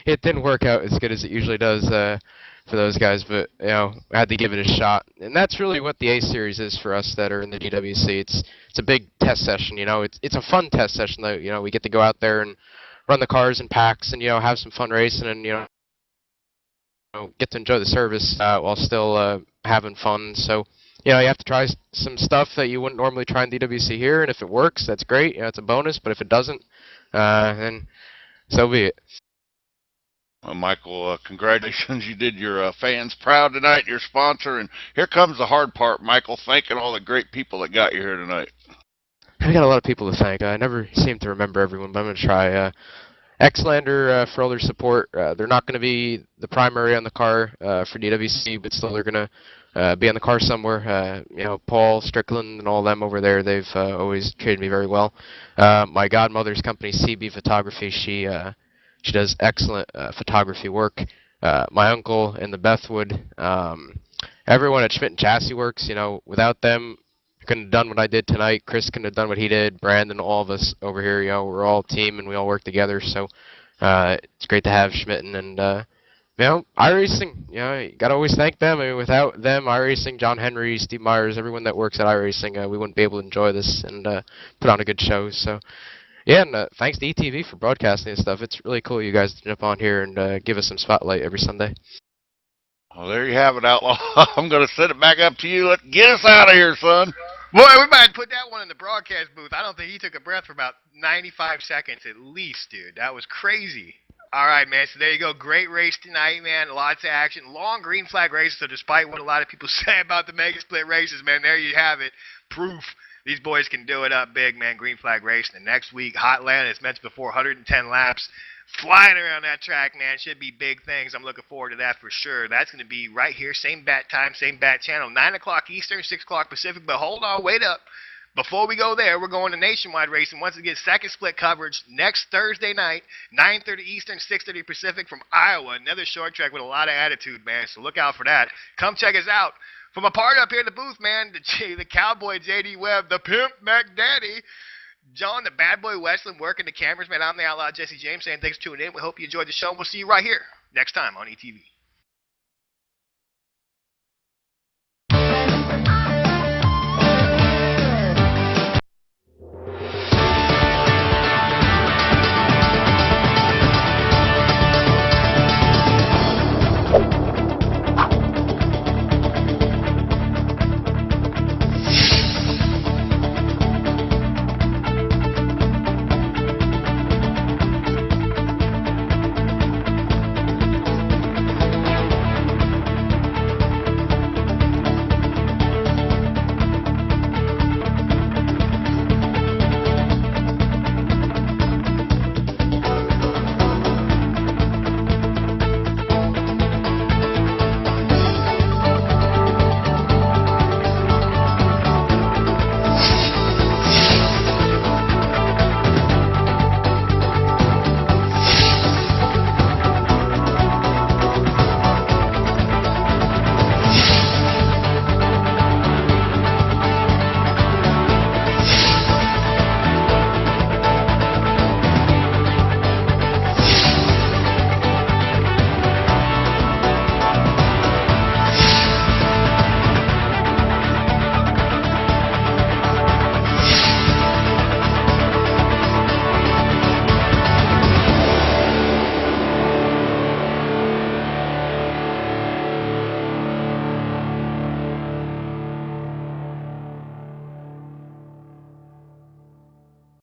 it didn't work out as good as it usually does for those guys. But I had to give it a shot, and that's really what the A Series is for us that are in the DWC. It's a big test session. It's a fun test session though. We get to go out there and run the cars in packs and have some fun racing and get to enjoy the service while still having fun. So. You have to try some stuff that you wouldn't normally try in DWC here, and if it works, that's great. It's a bonus, but if it doesn't, then so be it. Well, Michael, congratulations. You did your fans proud tonight, your sponsor, and here comes the hard part, Michael, thanking all the great people that got you here tonight. I got a lot of people to thank. I never seem to remember everyone, but I'm going to try. Xlander for all their support. They're not going to be the primary on the car for DWC, but still they're going to be on the car somewhere. Paul Strickland and all them over there, they've always treated me very well. My godmother's company, CB Photography, she does excellent photography work. My uncle in the Bethwood, everyone at Schmidt and Chassis Works, without them, I couldn't have done what I did tonight. Chris couldn't have done what he did. Brandon, all of us over here, we're all a team and we all work together. So it's great to have Schmitten and iRacing. You gotta always thank them. I mean, without them, iRacing, John Henry, Steve Myers, everyone that works at iRacing, we wouldn't be able to enjoy this and put on a good show. So yeah, and thanks to ETV for broadcasting and stuff. It's really cool you guys to jump on here and give us some spotlight every Sunday. Well, there you have it, Outlaw. I'm going to send it back up to you. Let's get us out of here, son. Boy, we might put that one in the broadcast booth. I don't think he took a breath for about 95 seconds at least, dude. That was crazy. All right, man. So there you go. Great race tonight, man. Lots of action. Long green flag races. So despite what a lot of people say about the mega split races, man, there you have it. Proof. These boys can do it up big, man. Green flag racing. And next week, Hotland, as mentioned before, 110 laps. Flying around that track, man. Should be big things. I'm looking forward to that for sure. That's going to be right here. Same bat time, same bat channel. 9 o'clock Eastern, 6 o'clock Pacific. But hold on, wait up. Before we go there, we're going to nationwide racing. Once again, second split coverage next Thursday night, 9:30 Eastern, 6:30 Pacific from Iowa. Another short track with a lot of attitude, man. So look out for that. Come check us out. From a part up here in the booth, man, the cowboy J.D. Webb, the pimp McDaddy, John, the bad boy Westland, working the cameras, man. I'm the outlaw Jesse James saying thanks for tuning in. We hope you enjoyed the show. We'll see you right here next time on ETV.